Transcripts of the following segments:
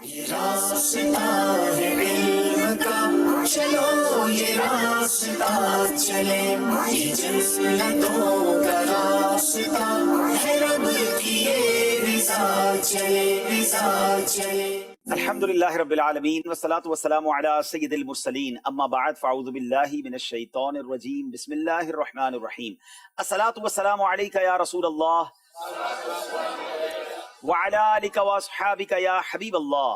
یہ راستہ ہے علم کا، چلو یہ راستہ چلے، یہ جنتوں کا راستہ ہے، رب کی یہ رضا چلے، رضا چلے۔ الحمدللہ رب العالمین والصلاة والسلام علی سید المرسلین، اما بعد فاعوذ باللہ من الشیطان الرجیم، بسم اللہ الرحمن الرحیم۔ الصلاة والسلام علیک یا رسول اللہ وعلی آلک واصحابک یا حبیب اللہ،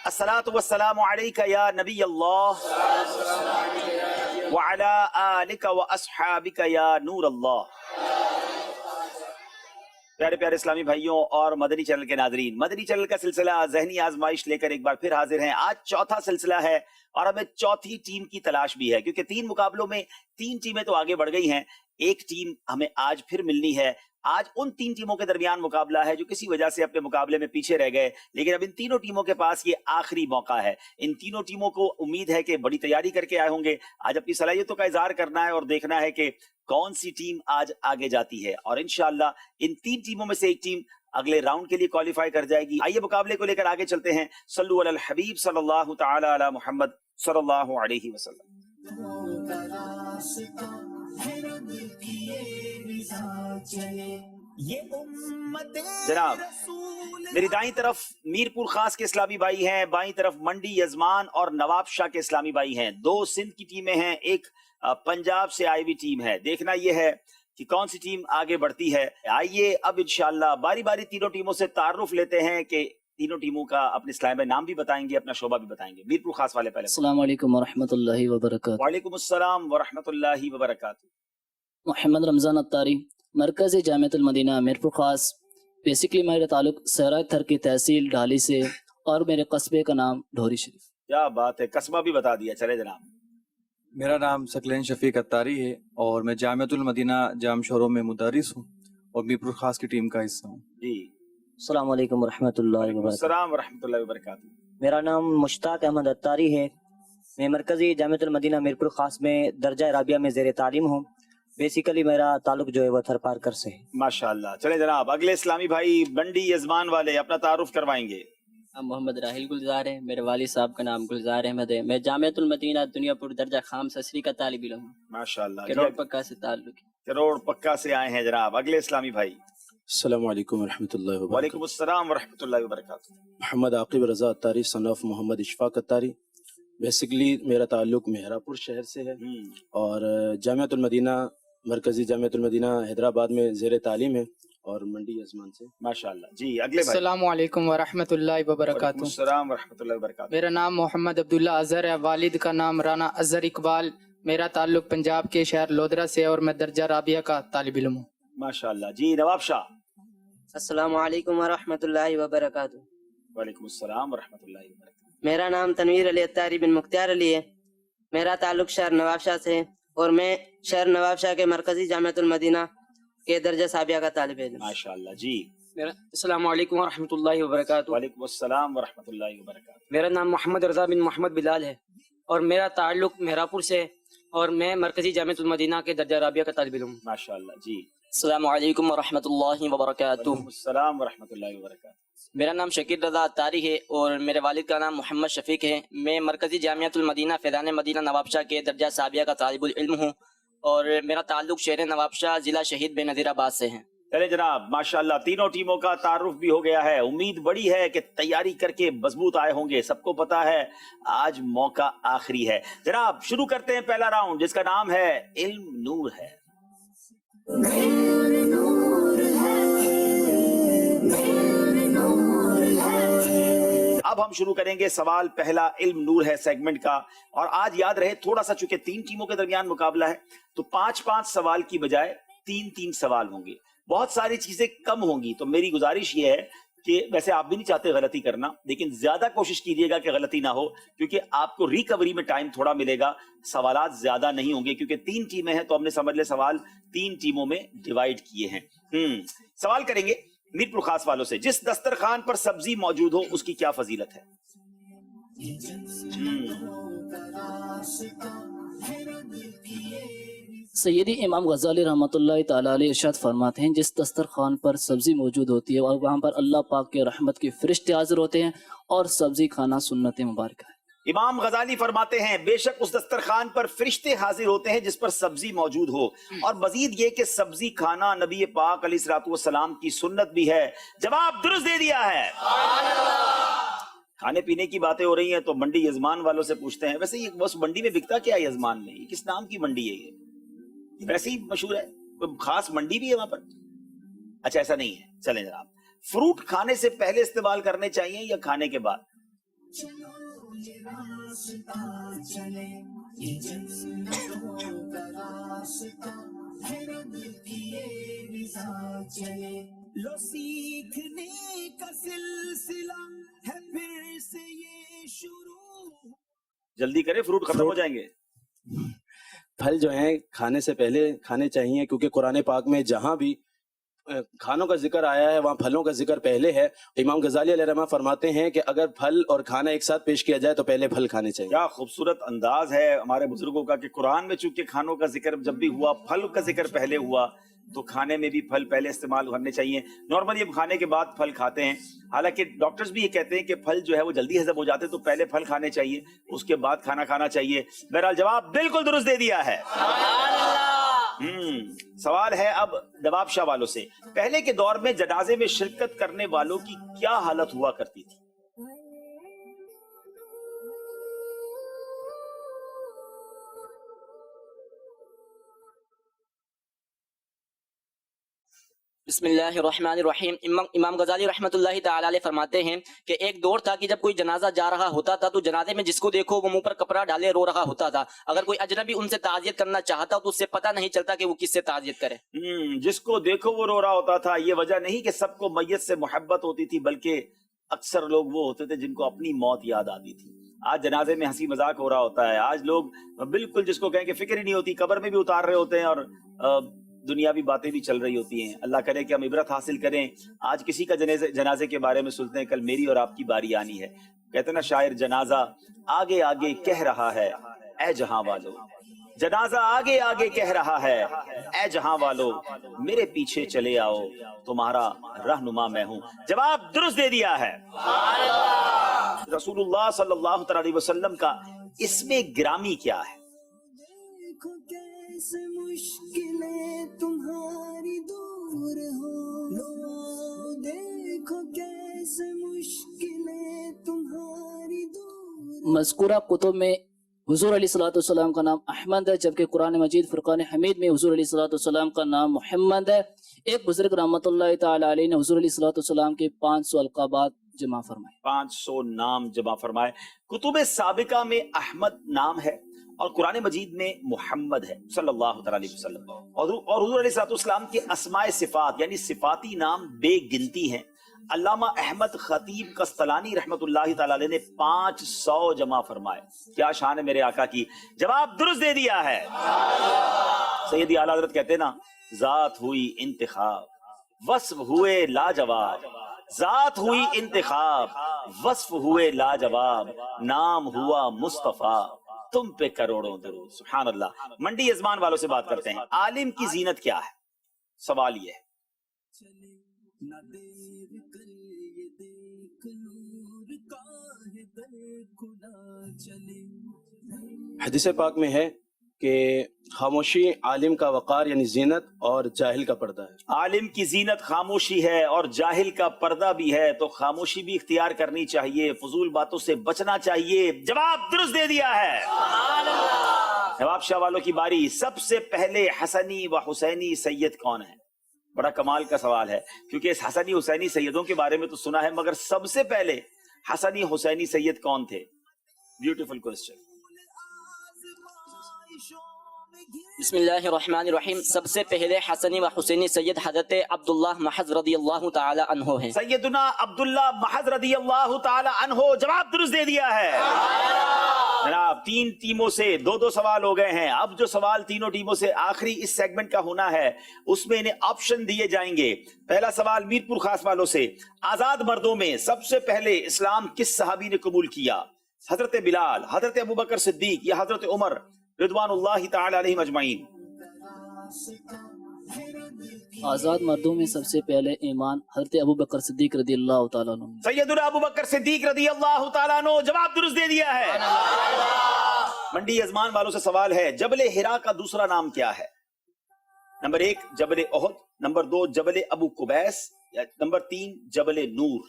الصلاة والسلام علیک یا نبی اللہ وعلی آلک واصحابک یا نور اللہ۔ پیارے پیارے اسلامی بھائیوں اور مدنی چینل کے ناظرین، مدنی چینل کا سلسلہ ذہنی آزمائش لے کر ایک بار پھر حاضر ہیں۔ آج چوتھا سلسلہ ہے اور ہمیں چوتھی ٹیم کی تلاش بھی ہے، کیونکہ 3 مقابلوں میں 3 ٹیمیں تو آگے بڑھ گئی ہیں، ایک ٹیم ہمیں آج پھر ملنی ہے۔ آج ان 3 ٹیموں کے درمیان مقابلہ ہے جو کسی وجہ سے اپنے مقابلے میں پیچھے رہ گئے، لیکن اب ان تینوں ٹیموں کے پاس یہ آخری موقع ہے۔ ان تینوں ٹیموں کو امید ہے کہ بڑی تیاری کر کے آئے ہوں گے، آج اپنی صلاحیتوں کا اظہار کرنا ہے اور دیکھنا ہے کہ کون سی ٹیم آج آگے جاتی ہے، اور انشاءاللہ ان 3 ٹیموں میں سے ایک ٹیم اگلے راؤنڈ کے لیے کوالیفائی کر جائے گی۔ آئیے مقابلے کو لے کر آگے چلتے ہیں۔ صلو علی الحبیب صلی اللہ تعالی علی محمد صلی اللہ علیہ وسلم۔ جناب، میری دائیں طرف میرپور خاص کے اسلامی بھائی ہیں، بائیں طرف منڈی یزمان اور نواب شاہ کے اسلامی بھائی ہیں۔ 2 سندھ کی ٹیمیں ہیں، ایک پنجاب سے آئی ہوئی ٹیم ہے۔ دیکھنا یہ ہے کہ کون سی ٹیم آگے بڑھتی ہے۔ آئیے اب انشاءاللہ باری باری تینوں ٹیموں سے تعارف لیتے ہیں کہ تینوں ٹیموں کا اپنے اسلام میں نام بھی بتائیں گے، اپنا شعبہ بھی بتائیں گے۔ میرپور خاص والے پہلے۔ السلام علیکم ورحمۃ اللہ وبرکاتہ۔ وعلیکم السلام ورحمۃ اللہ وبرکاتہ۔ محمد رمضان اتاری، مرکزی جامعۃ المدینہ میرپور خاص۔ بیسکلی میرا تعلق سہرا تھر کی تحصیل ڈھالی سے، اور میرے قصبے کا نام ڈھوری شریف۔ کیا بات ہے، قصبہ بھی بتا دیا۔ چلے جناب۔ میرا نام ثقلین شفیق اتاری ہے اور میں جامعۃ المدینہ جام شوروں میں مدرس ہوں اور میرپور خاص کی ٹیم کا حصہ ہوں۔ جی، السلام علیکم ورحمۃ اللہ وعلیکم وبرکاتہ۔ السلام ورحمۃ اللہ وبرکاتہ۔ میرا نام مشتاق احمد اتاری ہے، میں مرکزی جامعۃ المدینہ میرپور خاص میں درجہ رابعہ میں زیر تعلیم ہوں۔ بیسیکلی میرا تعلق جو ہے وہ تھر پارکر سے ہے۔ ماشاءاللہ۔ چلے جناب، اگلے اسلامی بھائی منڈی یزمان والے اپنا تعارف کروائیں گے۔ محمد راحل گلزار ہے، میرے والد صاحب کا نام گلزار احمد ہے، میں جامعۃ المدینہ دنیا پور درجہ خام سسری کا طالب علم ہوں۔ ماشاءاللہ، کروڑ پکا سے تعلق ہے۔ کروڑ پکا سے آئے ہیں جناب۔ اگلے اسلامی بھائی۔ السلام علیکم ورحمۃ اللہ وبرکاتہ۔ وعلیکم السلام ورحمۃ اللہ وبرکاتہ۔ Muhammad Aqib Raza Attari, son of Muhammad Ashfaq Attari. Basically میرا تعلق مہراپور شہر سے ہے اور جامعۃ المدینہ مرکزی جامعۃ المدینہ حیدرآباد میں زیر تعلیم ہے اور منڈی یزمان سے۔ ماشاءاللہ۔ جی، اگلے بھائی۔ السلام علیکم ورحمۃ اللہ وعلیکم وبرکاتہ۔ السلام ورحمۃ اللہ وبرکاتہ۔ میرا نام محمد عبداللہ اظہر ہے، والد کا نام رانا اظہر اقبال، میرا تعلق پنجاب کے شہر لودھرا سے اور میں درجہ رابعہ کا طالب علم ہوں۔ ماشاءاللہ۔ جی، نواب شاہ۔ السلام علیکم ورحمۃ اللہ وبرکاتہ۔ وعلیکم السلام ورحمۃ اللہ وبرکاتہ۔ میرا نام تنویر علی اتاری بن مختار علی ہے، میرا تعلق شہر نواب شاہ سے ہے اور میں شہر نواب شاہ کے مرکزی جامعۃ المدینہ کے درجہ سابعہ کا طالب علم۔ ماشاءاللہ۔ جی، السلام علیکم ورحمۃ اللہ وبرکاتہ۔ وعلیکم السلام ورحمۃ اللہ وبرکاتہ۔ میرا نام محمد رضا بن محمد بلال ہے اور میرا تعلق مہراپور سے ہے اور میں مرکزی جامعۃ المدینہ کے درجہ رابعہ کا طالب علم ہوں۔ ماشاءاللہ۔ جی، السلام علیکم ورحمۃ اللہ وبرکاتہ۔ وعلیکم السلام ورحمۃ اللہ وبرکاتہ۔ میرا نام شکیل رضا اتاری ہے اور میرے والد کا نام محمد شفیق ہے، میں مرکزی جامعۃ المدینہ فیضان مدینہ نواب شاہ کے درجہ سابعہ کا طالب العلم ہوں اور میرا تعلق شہر نواب شاہ ضلع شہید بے نظیر آباد سے ہے۔ چلے جناب، ماشاءاللہ تینوں ٹیموں کا تعارف بھی ہو گیا ہے۔ امید بڑی ہے کہ تیاری کر کے مضبوط آئے ہوں گے۔ سب کو پتا ہے آج موقع آخری ہے۔ جناب شروع کرتے ہیں پہلا راؤنڈ، جس کا نام ہے علم نور ہے۔ اب ہم شروع کریں گے سوال پہلا علم نور ہے سیگمنٹ کا، اور آج یاد رہے تھوڑا سا چونکہ 3 ٹیموں کے درمیان مقابلہ ہے تو 5 سوال کی بجائے 3 سوال ہوں گے۔ بہت ساری چیزیں کم ہوں گی، تو میری گزارش یہ ہے کہ ویسے آپ بھی نہیں چاہتے غلطی کرنا، لیکن زیادہ کوشش کیجیے گا کہ غلطی نہ ہو، کیونکہ آپ کو ریکوری میں ٹائم تھوڑا ملے گا، سوالات زیادہ نہیں ہوں گے، کیونکہ 3 ٹیمیں ہیں تو ہم نے سمجھ لے سوال 3 ٹیموں میں ڈیوائیڈ کیے ہیں۔ سوال کریں گے میرپور خاص والوں سے، جس دسترخوان پر سبزی موجود ہو اس کی کیا فضیلت ہے؟ सैयदी इमाम गज़ाली रहमतुल्लाह ताला अलैह इरशाद फरमाते हैं, जिस दस्तरखान पर सब्ज़ी मौजूद होती है और वहाँ पर अल्लाह पाक के रहमत के फरिश्ते हाजिर होते हैं, और सब्ज़ी खाना सुन्नत मुबारक है। इमाम गजाली फरमाते हैं बेशक उस दस्तरखान पर फरिश्ते हाजिर होते हैं जिस पर सब्जी मौजूद हो, और मजीद ये कि सब्जी खाना नबी पाक अलैहिस्सलातु वस्सलाम की सुन्नत भी है। जवाब दुरुस्त दे दिया है। खाने पीने की बातें हो रही हैं तो मंडी यजमान वालों से पूछते हैं, वैसे ये उस मंडी में बिकता क्या है? यजमान में ये किस नाम की मंडी है? ये वैसे ही मशहूर है, कोई खास मंडी भी है वहां पर? अच्छा, ऐसा नहीं है। चलें जनाब, फ्रूट खाने से पहले इस्तेमाल करने चाहिए या खाने के बाद? लो सीखने का सिलसिला है फिर से ये शुरू। जल्दी करें, फ्रूट खत्म हो जाएंगे। फल जो हैं खाने से पहले खाने चाहिए, क्योंकि कुरान पाक में जहाँ भी खानों का जिक्र आया है वहाँ फलों का जिक्र पहले है। इमाम गजाली अलैहिर्रहमा फरमाते हैं कि अगर फल और खाना एक साथ पेश किया जाए तो पहले फल खाने चाहिए। क्या खूबसूरत अंदाज है हमारे बुजुर्गों का कि कुरान में चूंकि खानों का जिक्र जब भी हुआ, फल का जिक्र पहले हुआ, तो खाने में भी फल पहले इस्तेमाल करने चाहिए। नॉर्मली हम खाने के बाद फल खाते हैं, हालांकि डॉक्टर्स भी ये कहते हैं कि फल जो है वो जल्दी हजम हो जाते हैं, तो पहले फल खाने चाहिए, उसके बाद खाना खाना चाहिए। बहरहाल जवाब बिल्कुल दुरुस्त दे दिया है। सवाल है अब नवाब शाह वालों से, पहले के दौर में जनाजे में शिरकत करने वालों की क्या हालत हुआ करती थी? बिस्मिल्लाहिर्रहमानिर्रहीम। इमाम गजाली रहमतुल्लाहि ताला अलैह फरमाते हैं कि एक दौर था कि जब कोई जनाजा जा रहा होता था तो जनाजे में जिसको देखो वो मुंह पर कपड़ा डाले रो रहा होता था। अगर कोई अजनबी उनसे ताज़ियत करना चाहता तो उससे पता नहीं चलता कि वो किससे ताज़ियत करे। जिसको देखो वो रो रहा होता था। ये वजह नहीं कि सबको मैयत से मोहब्बत होती थी, बल्कि अक्सर लोग वो होते थे जिनको अपनी मौत याद आती थी। आज जनाजे में हंसी मजाक हो रहा होता है। आज लोग बिल्कुल जिसको कहें कि फिक्र ही नहीं होती, कब्र में भी उतार रहे होते हैं और दुनियावी बातें भी चल रही होती हैं। अल्लाह करे कि हम इबरत हासिल करें। आज किसी का जनाजे के बारे में सुनते हैं, कल मेरी और आपकी बारी आनी है। कहते ना शायर, जनाजा आगे आगे कह रहा है ऐ जहां वालो, जनाजा आगे आगे कह रहा है ऐ जहां वालो, मेरे पीछे चले आओ तुम्हारा रहनुमा मैं हूं। जवाब दुरुस्त दे दिया है। रसूलुल्लाह सल्लल्लाहु अलैहि वसल्लम का इसमें गिरामी क्या है? देखो कैसे मुश्किलें तुम्हारी दूर हो, देखो कैसे मुश्किलें तुम्हारी दूर। मज़कूरा कुतुब में हुज़ूर अलैहिस्सलाम का नाम अहमद है, जबकि कुरान मजीद फुरकान हमीद में हुज़ूर अलैहिस्सलाम का नाम मोहम्मद है। एक बुजुर्ग रहमतुल्लाहि ताला अलैहि ने हुज़ूर अलैहिस्सलाम के 500 अलक़ाबात जमा फरमाए, 500 नाम जमा फरमाए। कुतुब साबिका में अहमद नाम है और कुरान मजीद में मोहम्मद है सल्लल्लाहु अलैहि वसल्लम। और हुज़ूर अलैहिस्सलाम के अस्माए सिफात यानी सिफाती नाम बेगिनती हैं। अल्लामा अहमद खतीब कस्तलानी रहमतुल्लाहि ताला अलैह ने 500 जमा फरमाए। क्या शान है मेरे आका की। जवाब दुरुस्त दे दिया है। सैयदी आला हज़रत कहते ना, जात हुई इंतिखाब वस्फ हुए लाजवाब, जात हुई इंतिखाब वस्फ हुए लाजवाब, नाम हुआ मुस्तफा तुम पे करोड़ों दरूद। सुभान अल्लाह। मंडी यजमान वालों से बात करते हैं, आलिम की जीनत क्या है? सवाल ये है। हदीस पाक में है कि खामोशी आलिम का वक़ार यानी जीनत और जाहिल का पर्दा है। आलिम की जीनत खामोशी है और जाहिल का पर्दा भी है, तो खामोशी भी इख्तियार करनी चाहिए, फजूल बातों से बचना चाहिए। जवाब दुरुस्त दे दिया है। नवाब शाह वालों की बारी। सबसे पहले हसनी व हुसैनी सैयद कौन है? बड़ा कमाल का सवाल है, क्योंकि इस हसनी हुसैनी सैयदों के बारे में तो सुना है, मगर सबसे पहले हसनी हुसैनी सैयद कौन थे? Beautiful question. बिस्मिल्लाहिर्रहमानिर्रहीम। सबसे पहले हसनी व हुसैनी सैयद हजरत अब्दुल्लाह महज़ रदियल्लाहु ताला अन्हो हैं। सैयदुना अब्दुल्लाह महज़ रदियल्लाहु ताला अन्हो। जवाब दुरुस्त दे दिया है। जनाब 3 टीमों से 2-2 सवाल हो गए हैं। अब जो सवाल तीनों टीमों से आखिरी इस सेगमेंट का होना है, उसमें इन्हें ऑप्शन दिए जाएंगे। पहला सवाल मीरपुर खास वालों से, आजाद मर्दों में सबसे पहले इस्लाम किस सहाबी ने कबूल किया? हजरत बिलाल, हजरत अबू बकर सिद्दीक या हजरत उमर रिदवानुल्लाहि ताला अलैहिम अजमईन? आज़ाद मर्दों में सबसे पहले ईमान हज़रत अबू बकर सिद्दीक रज़ी अल्लाह ताला अन्हु ने। सैयदुना अबू बकर सिद्दीक रज़ी अल्लाह ताला अन्हु, जवाब दुरुस्त दे दिया है। मंडी यजमान वालों से सवाल है, जबल हिरा का दूसरा नाम क्या है? नंबर 1 जबल ओहद, नंबर 2 जबल अबू कुबैस, या नंबर 3 जबल नूर।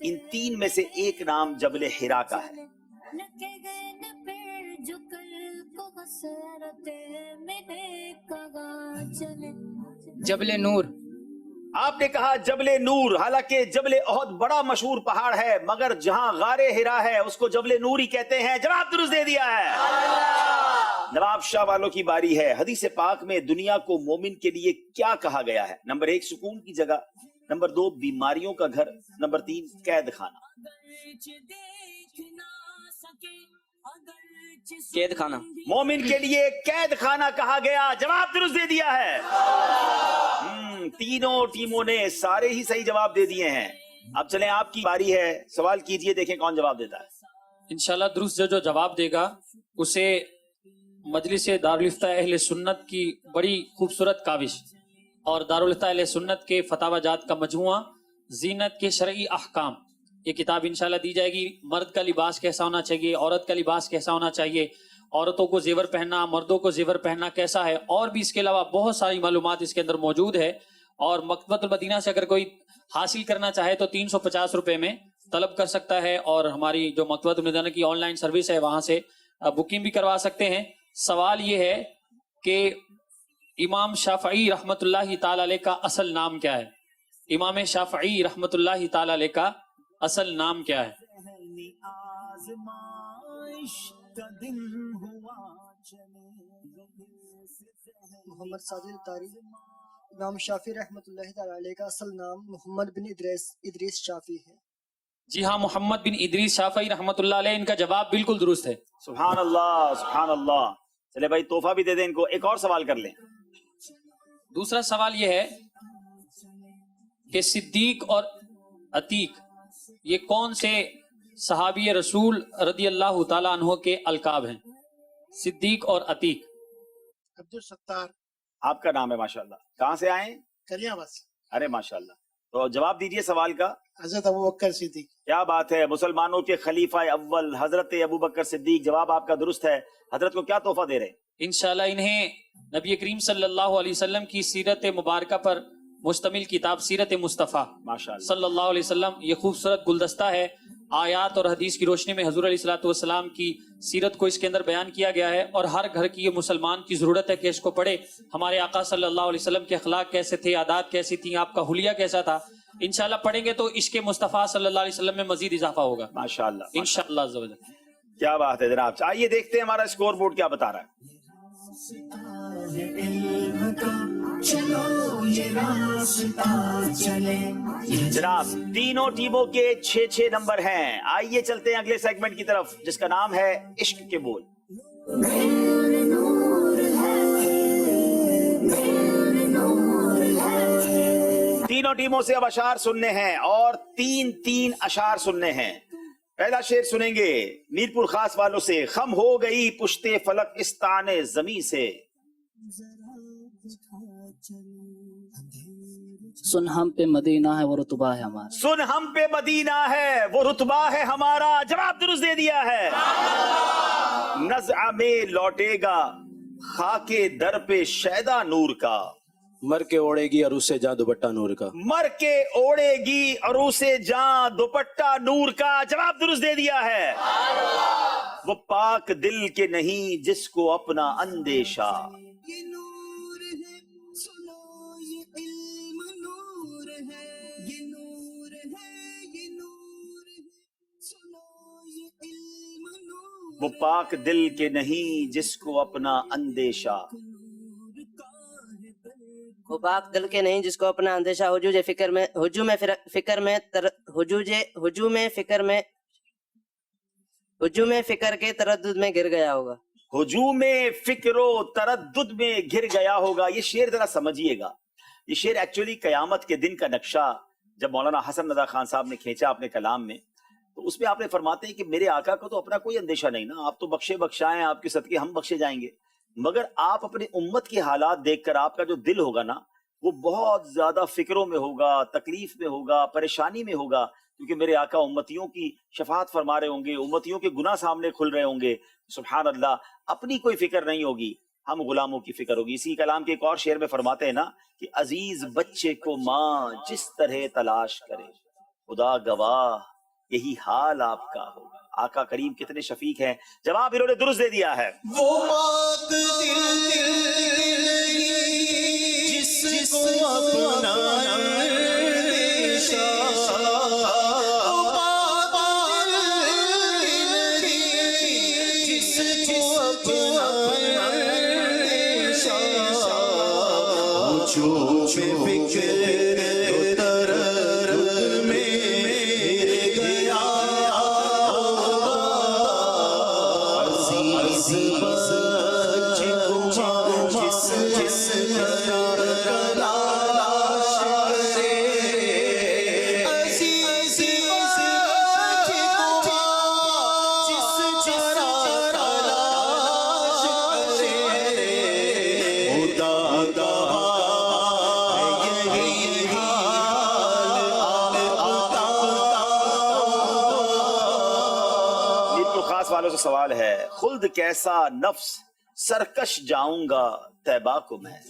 इन तीन में से एक नाम जबल हिरा का है। जबल नूर। आपने कहा जबले नूर, हालांकि जबले ओहद बड़ा मशहूर पहाड़ है, मगर जहां गारे हिरा है उसको जबले नूर ही कहते हैं। जवाब दुरुस्त दे दिया है। नवाब शाह वालों की बारी है। हदीस पाक में दुनिया को मोमिन के लिए क्या कहा गया है? नंबर 1 सुकून की जगह, नंबर 2 बीमारियों का घर, नंबर 3 कैद खाना। कैद खाना। मोमिन के लिए कैद खाना कहा गया। जवाब दुरुस्त दे दिया है। तीनों टीमों ने सारे ही सही जवाब दे दिए हैं। अब चलें, आपकी बारी है, सवाल कीजिए, देखें कौन जवाब देता है। इंशाल्लाह दुरुस्त जो जवाब देगा उसे मजलिस दारुल इफ्ता अहले सुन्नत की बड़ी खूबसूरत काविश और दारुल इफ्ता अहले सुन्नत के फतावाजात का मजमुआ जीनत के शरई अहकाम, ये किताब इंशाल्लाह दी जाएगी। मर्द का लिबास कैसा होना चाहिए, औरत का लिबास कैसा होना चाहिए, औरतों को जेवर पहनना, मर्दों को जेवर पहनना कैसा है, और भी इसके अलावा बहुत सारी मालूमात इसके अंदर मौजूद है। और मकतबतुल मदीना से अगर कोई हासिल करना चाहे तो 350 रुपए में तलब कर सकता है, और हमारी जो मकतबतुल मदीना की ऑनलाइन सर्विस है वहां से बुकिंग भी करवा सकते हैं। सवाल ये है कि इमाम शाफई रहमतुल्लाहि ताला अलैह का असल नाम क्या है? इमाम शाफई रहमतुल्लाहि ताला अलैह का असल नाम क्या है? मोहम्मद साजिद तारी। इमाम शाफी रहमतुल्लाहि तआला अलैह का असल नाम मोहम्मद बिन इदरीस शाफी है। जी हाँ, मोहम्मद बिन इदरीस शाफी रहमतुल्लाह अलैह। इनका जवाब बिल्कुल दुरुस्त है। सुभान अल्लाह, सुभान अल्लाह। चले भाई, तोहफा भी दे दें इनको। एक और सवाल कर लें। दूसरा सवाल यह है कि सिद्दीक और अतीक ये कौन से सहाबी रसूल रदी अल्लाह ताला अन्हो के अलकाब हैं? सिद्दीक और अतीक। अब्दुल सत्तार। आपका नाम है माशाल्लाह। कहाँ से आए? कलियावास। अरे माशाल्लाह। तो जवाब दीजिए सवाल का। हजरत अबू बकर सिद्दीक। क्या बात है, मुसलमानों के खलीफा अव्वल हजरत अबू बकर सिद्दीक। जवाब आपका दुरुस्त है। हजरत को क्या तोहफा दे रहे हैं? इंशाल्लाह इन्हें नबी करीम सल्लल्लाहु अलैहि वसल्लम की सीरत मुबारक पर मुश्तमिल किताब सीरत मुस्तफ़ा माशाल्लाह सल्लल्लाहु अलैहि वसल्लम, ये खूबसूरत गुलदस्ता है। आयात और हदीस की रोशनी में हुजूर अलैहिस्सलातु वस्सलाम की सीरत को इसके अंदर बयान किया गया है, और हर घर की ये मुसलमान की जरूरत है कि इसको पढ़े। हमारे आका सल्लल्लाहु अलैहि वसल्लम के अखलाक कैसे थे, आदात कैसी थी, आपका हुलिया कैसा था। इंशाल्लाह पढ़ेंगे तो इश्क़ मुस्तफ़ा सल्लल्लाहु अलैहि वसल्लम में मजीद इजाफा होगा माशाल्लाह इंशाअल्लाह अज़्ज़ा वजल। क्या बात है जनाब। आइए देखते हैं हमारा स्कोर बोर्ड क्या बता रहा है। जनाब तीनों टीमों के 6-6 नंबर हैं। आइए चलते हैं अगले सेगमेंट की तरफ, जिसका नाम है इश्क के बोल। तीनों टीमों से अब अशार सुनने हैं, और 3-3 अशार सुनने हैं। पहला शेर सुनेंगे मीरपुर खास वालों से। खम हो गई पुश्ते फलक इस ताने जमी से। सुन हम पे मदीना है वो रुतबा है हमारा। सुन हम पे मदीना है वो रुतबा है हमारा। जवाब दुरुस्त दे दिया है। नज़्आ में लौटेगा खाके दर पे शैदा नूर का। मर के ओढ़ेगी और उसे जा दुपट्टा नूर का। मर के ओढ़ेगी और उसे जा दुपट्टा नूर का। जवाब दुरुस्त दे दिया है। वो पाक दिल के नहीं जिसको अपना अंदेशा। ये नूर है, सुनो ये इल्म नूर है। ये नूर है, ये नूर है, सुनो ये इल्म नूर। वो पाक दिल के नहीं जिसको अपना अंदेशा। वो पाक दिल के नहीं जिसको अपना अंदेशा। हुजूम फिक्र के तरद्दुद में गिर गया होगा। हुजूम फिक्रो तरद्दुद में घिर गया होगा। ये शेर जरा समझिएगा। ये शेर एक्चुअली कयामत के दिन का नक्शा जब मौलाना हसन रजा खान साहब ने खींचा अपने कलाम में, तो उसमें आपने फरमाते हैं कि मेरे आका को तो अपना कोई अंदेशा नहीं ना, आप तो बख्शे बख्शाएं, आपके सदके हम बख्शे जाएंगे। मगर आप अपनी उम्मत के हालात देखकर आपका जो दिल होगा ना वो बहुत ज्यादा फिक्रों में होगा, तकलीफ में होगा, परेशानी में होगा, क्योंकि मेरे आका उम्मतियों की शफाअत फरमा रहे होंगे, उम्मतियों के गुनाह सामने खुल रहे होंगे। सुभान अल्लाह, अपनी कोई फिक्र नहीं होगी, हम गुलामों की फिक्र होगी। इसी कलाम के एक और शेर में फरमाते हैं ना कि अजीज बच्चे को माँ जिस तरह तलाश करे, खुदा गवाह यही हाल आपका होगा। आका करीम कितने शफीक हैं, जवाब इन्होंने दुरुस्त दे दिया है। वो बात जिसको अपना अंदेशा, वो बात जिसको अपना अंदेशा, जो बेफिक्र तरर में गया अजीज बच्चे को जिस तलाश करे, अजीज बच्चे को जिस तलाश करे, खुदा वालों से सवाल है, खुल्द कैसा नफ्स सरकश जाऊंगा तैबा को मैं।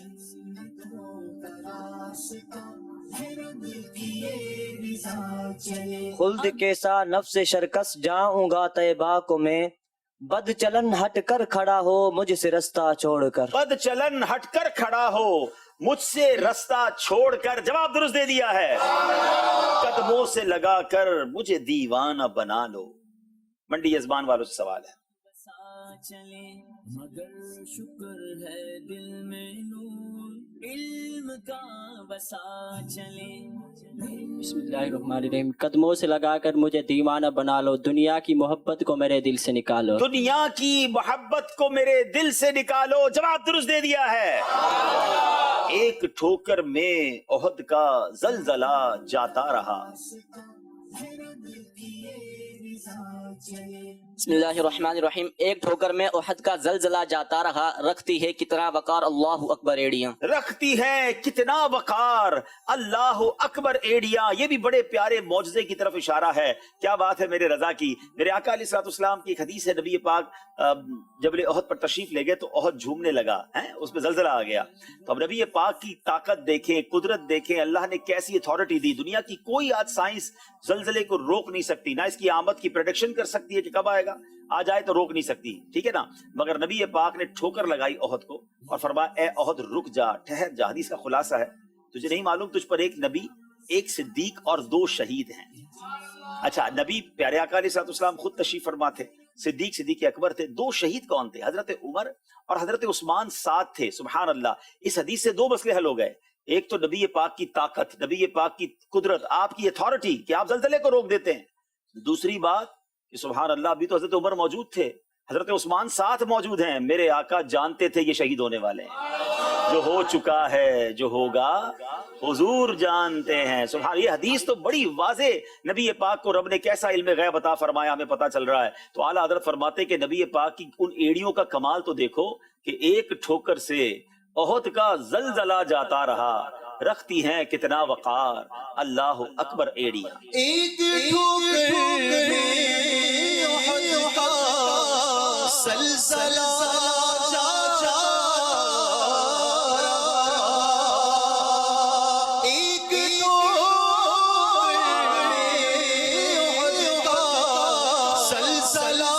खुल्द कैसा नफ्स शरकस जाऊंगा तैबा को मैं, बद चलन हट कर खड़ा हो मुझसे रास्ता छोड़कर। बद चलन हटकर खड़ा हो मुझसे रास्ता छोड़कर, जवाब दुरुस्त दे दिया है। कदमों से लगा कर मुझे दीवाना बना लो। मंडी यजमान वालों से सवाल है। चले मगर शुक्र है दिल में नूर इल्म का बसा चले। बिस्मिल्लाहिर्रहमानिर्रहीम। कदमों से लगाकर मुझे दीवाना बना लो, दुनिया की मोहब्बत को मेरे दिल से निकालो। दुनिया की मोहब्बत को मेरे दिल से निकालो, जवाब दुरुस्त दे दिया है। एक ठोकर में ओहद का जलजला जाता रहा। बिस्मिल्लाहिर्रहमानिर्रहीम। एक ठोकर में ओहद का जलजला जाता रहा, रखती है कितना वकार अल्लाहु अकबर एड़ियां। रखती है कितना वकार अल्लाहु अकबर एड़ियां। ये भी बड़े प्यारे मौजज़े की तरफ इशारा है। क्या बात है मेरे रजा की। मेरे आका अलैहिस्सलाम की एक हदीस है, नबी पाक जबल ओहद पर तशरीफ ले गए तो ओहद झूमने लगा है, उसमें जलजला आ गया। तो अब नबी पाक की ताकत देखें, कुदरत देखें, अल्लाह ने कैसी अथॉरिटी दी। दुनिया की कोई आज साइंस जलजले को रोक नहीं सकती, ना इसकी आमद की प्रेडिक्शन कर सकती है कि कब आएगा, आ जाए तो रोक नहीं सकती, ठीक है ना। मगर नबी पाक ने ठोकर लगाई ओहद को और फरमाया, ए ओहद रुक जा, ठहर जा। हदीस का खुलासा है, तुझे नहीं मालूम तुझ पर एक नबी, एक सिद्दीक और 2 शहीद हैं। अच्छा, नबी प्यारे आका अलैहिस्सलाम खुद तशरीफ फरमा थे, सिद्दीक अकबर थे। 2 शहीद कौन थे? हजरत उमर और हजरत उस्मान साथ थे। सुभान अल्लाह। इस हदीस से 2 मसले हल हो गए। एक तो नबी पाक की ताकत, नबी पाक की कुदरत, आपकी अथॉरिटी कि आप जलजले को रोक देते हैं। दूसरी बात कि सुभान अल्लाह, अभी तो हजरत उमर मौजूद थे, हजरत उस्मान साथ मौजूद हैं। मेरे आका जानते थे ये शहीद होने वाले हैं। जो हो चुका है, जो होगा हुजूर जानते हैं। सुभान, ये हदीस तो बड़ी वाज़े, नबी पाक को रब ने कैसा इल्म गैब अता फरमाया हमें पता चल रहा है। तो आला हजरत फरमाते कि नबी पाक की उन एड़ियों का कमाल तो देखो कि एक ठोकर से ओहद का जलजला जाता रहा, रखती हैं कितना वकार अल्लाह अकबर एड़ियां। एक ठोकर में ओहद का सलसला जा एक ठोकर में ओहद का सलसला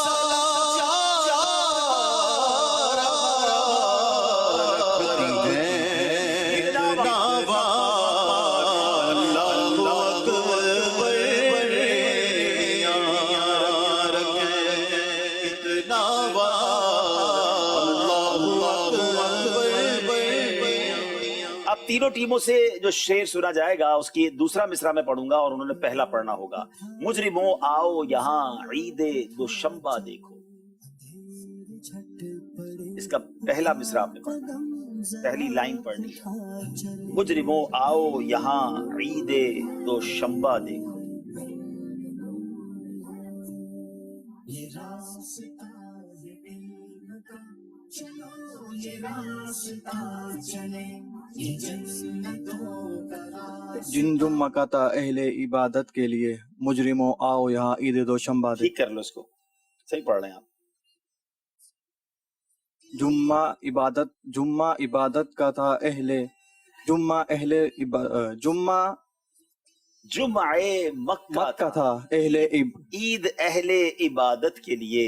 अब तीनों टीमों से जो शेर सुना जाएगा उसकी दूसरा मिसरा में पढ़ूंगा और उन्होंने पहला पढ़ना होगा। मुजरिमों आओ यहाँ ईदे दुशंबा देखो। इसका पहला मिसरा आपने पढ़ना, पहली लाइन पढ़नी है। मुजरिमों आओ यहाँ ईदे दुशंबा देखो। चलो ये रास्ता चले ये जन्नतों का रास्ता। जिन जुम्मा का था अहले इबादत के लिए, मुजरिमों आओ यहाँ ईद दोशंबा दे। ठीक कर लो इसको, सही पढ़ रहे हैं आप। जुम्मा इबादत का था अहले जुम्मे मक्का मक्का था अहले ईद अहले इबादत के लिए,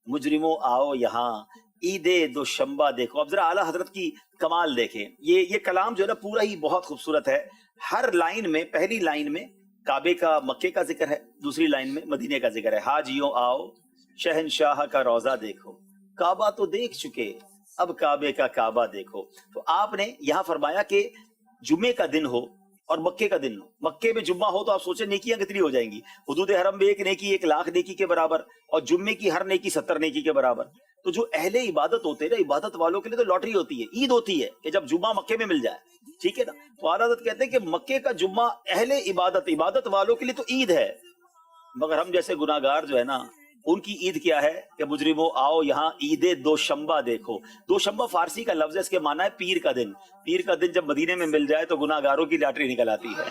मुजरिमों आओ यहाँ ईद दोशंबा देखो। अब जरा आला हजरत की कमाल देखें। ये कलाम जो है ना पूरा ही बहुत खूबसूरत है। हर लाइन में, पहली लाइन में काबे का, मक्के का जिक्र है, दूसरी लाइन में मदीने का जिक्र है। हाजियों आओ शहनशाह का रोजा देखो, काबा तो देख चुके अब काबे का काबा देखो। तो आपने यहाँ फरमाया कि जुमे का दिन हो और मक्के का दिन हो। मक्के में जुम्मा हो तो आप सोचे नेकियां कितनी हो जाएंगी। हुदूद हरम में एक नेकी 1,00,000 नेकी के बराबर, और जुम्मे की हर नेकी 70 नेकी के बराबर। तो जो अहले इबादत होते हैं ना, इबादत वालों के लिए तो लॉटरी होती है, ईद होती है कि जब जुम्मा मक्के में मिल जाए, ठीक है ना। तो आला हज़रत कहते हैं कि मक्के का जुम्मा अहले इबादत वालों के लिए तो ईद है, मगर हम जैसे गुनाहगार जो है ना, उनकी ईद क्या है कि मुजरिमों आओ यहाँ ईद दोशंबा देखो। दोशंबा फारसी का लफ्ज है, इसके माना है पीर का दिन। पीर का दिन जब मदीने में मिल जाए तो गुनाहगारों की लॉटरी निकल आती है।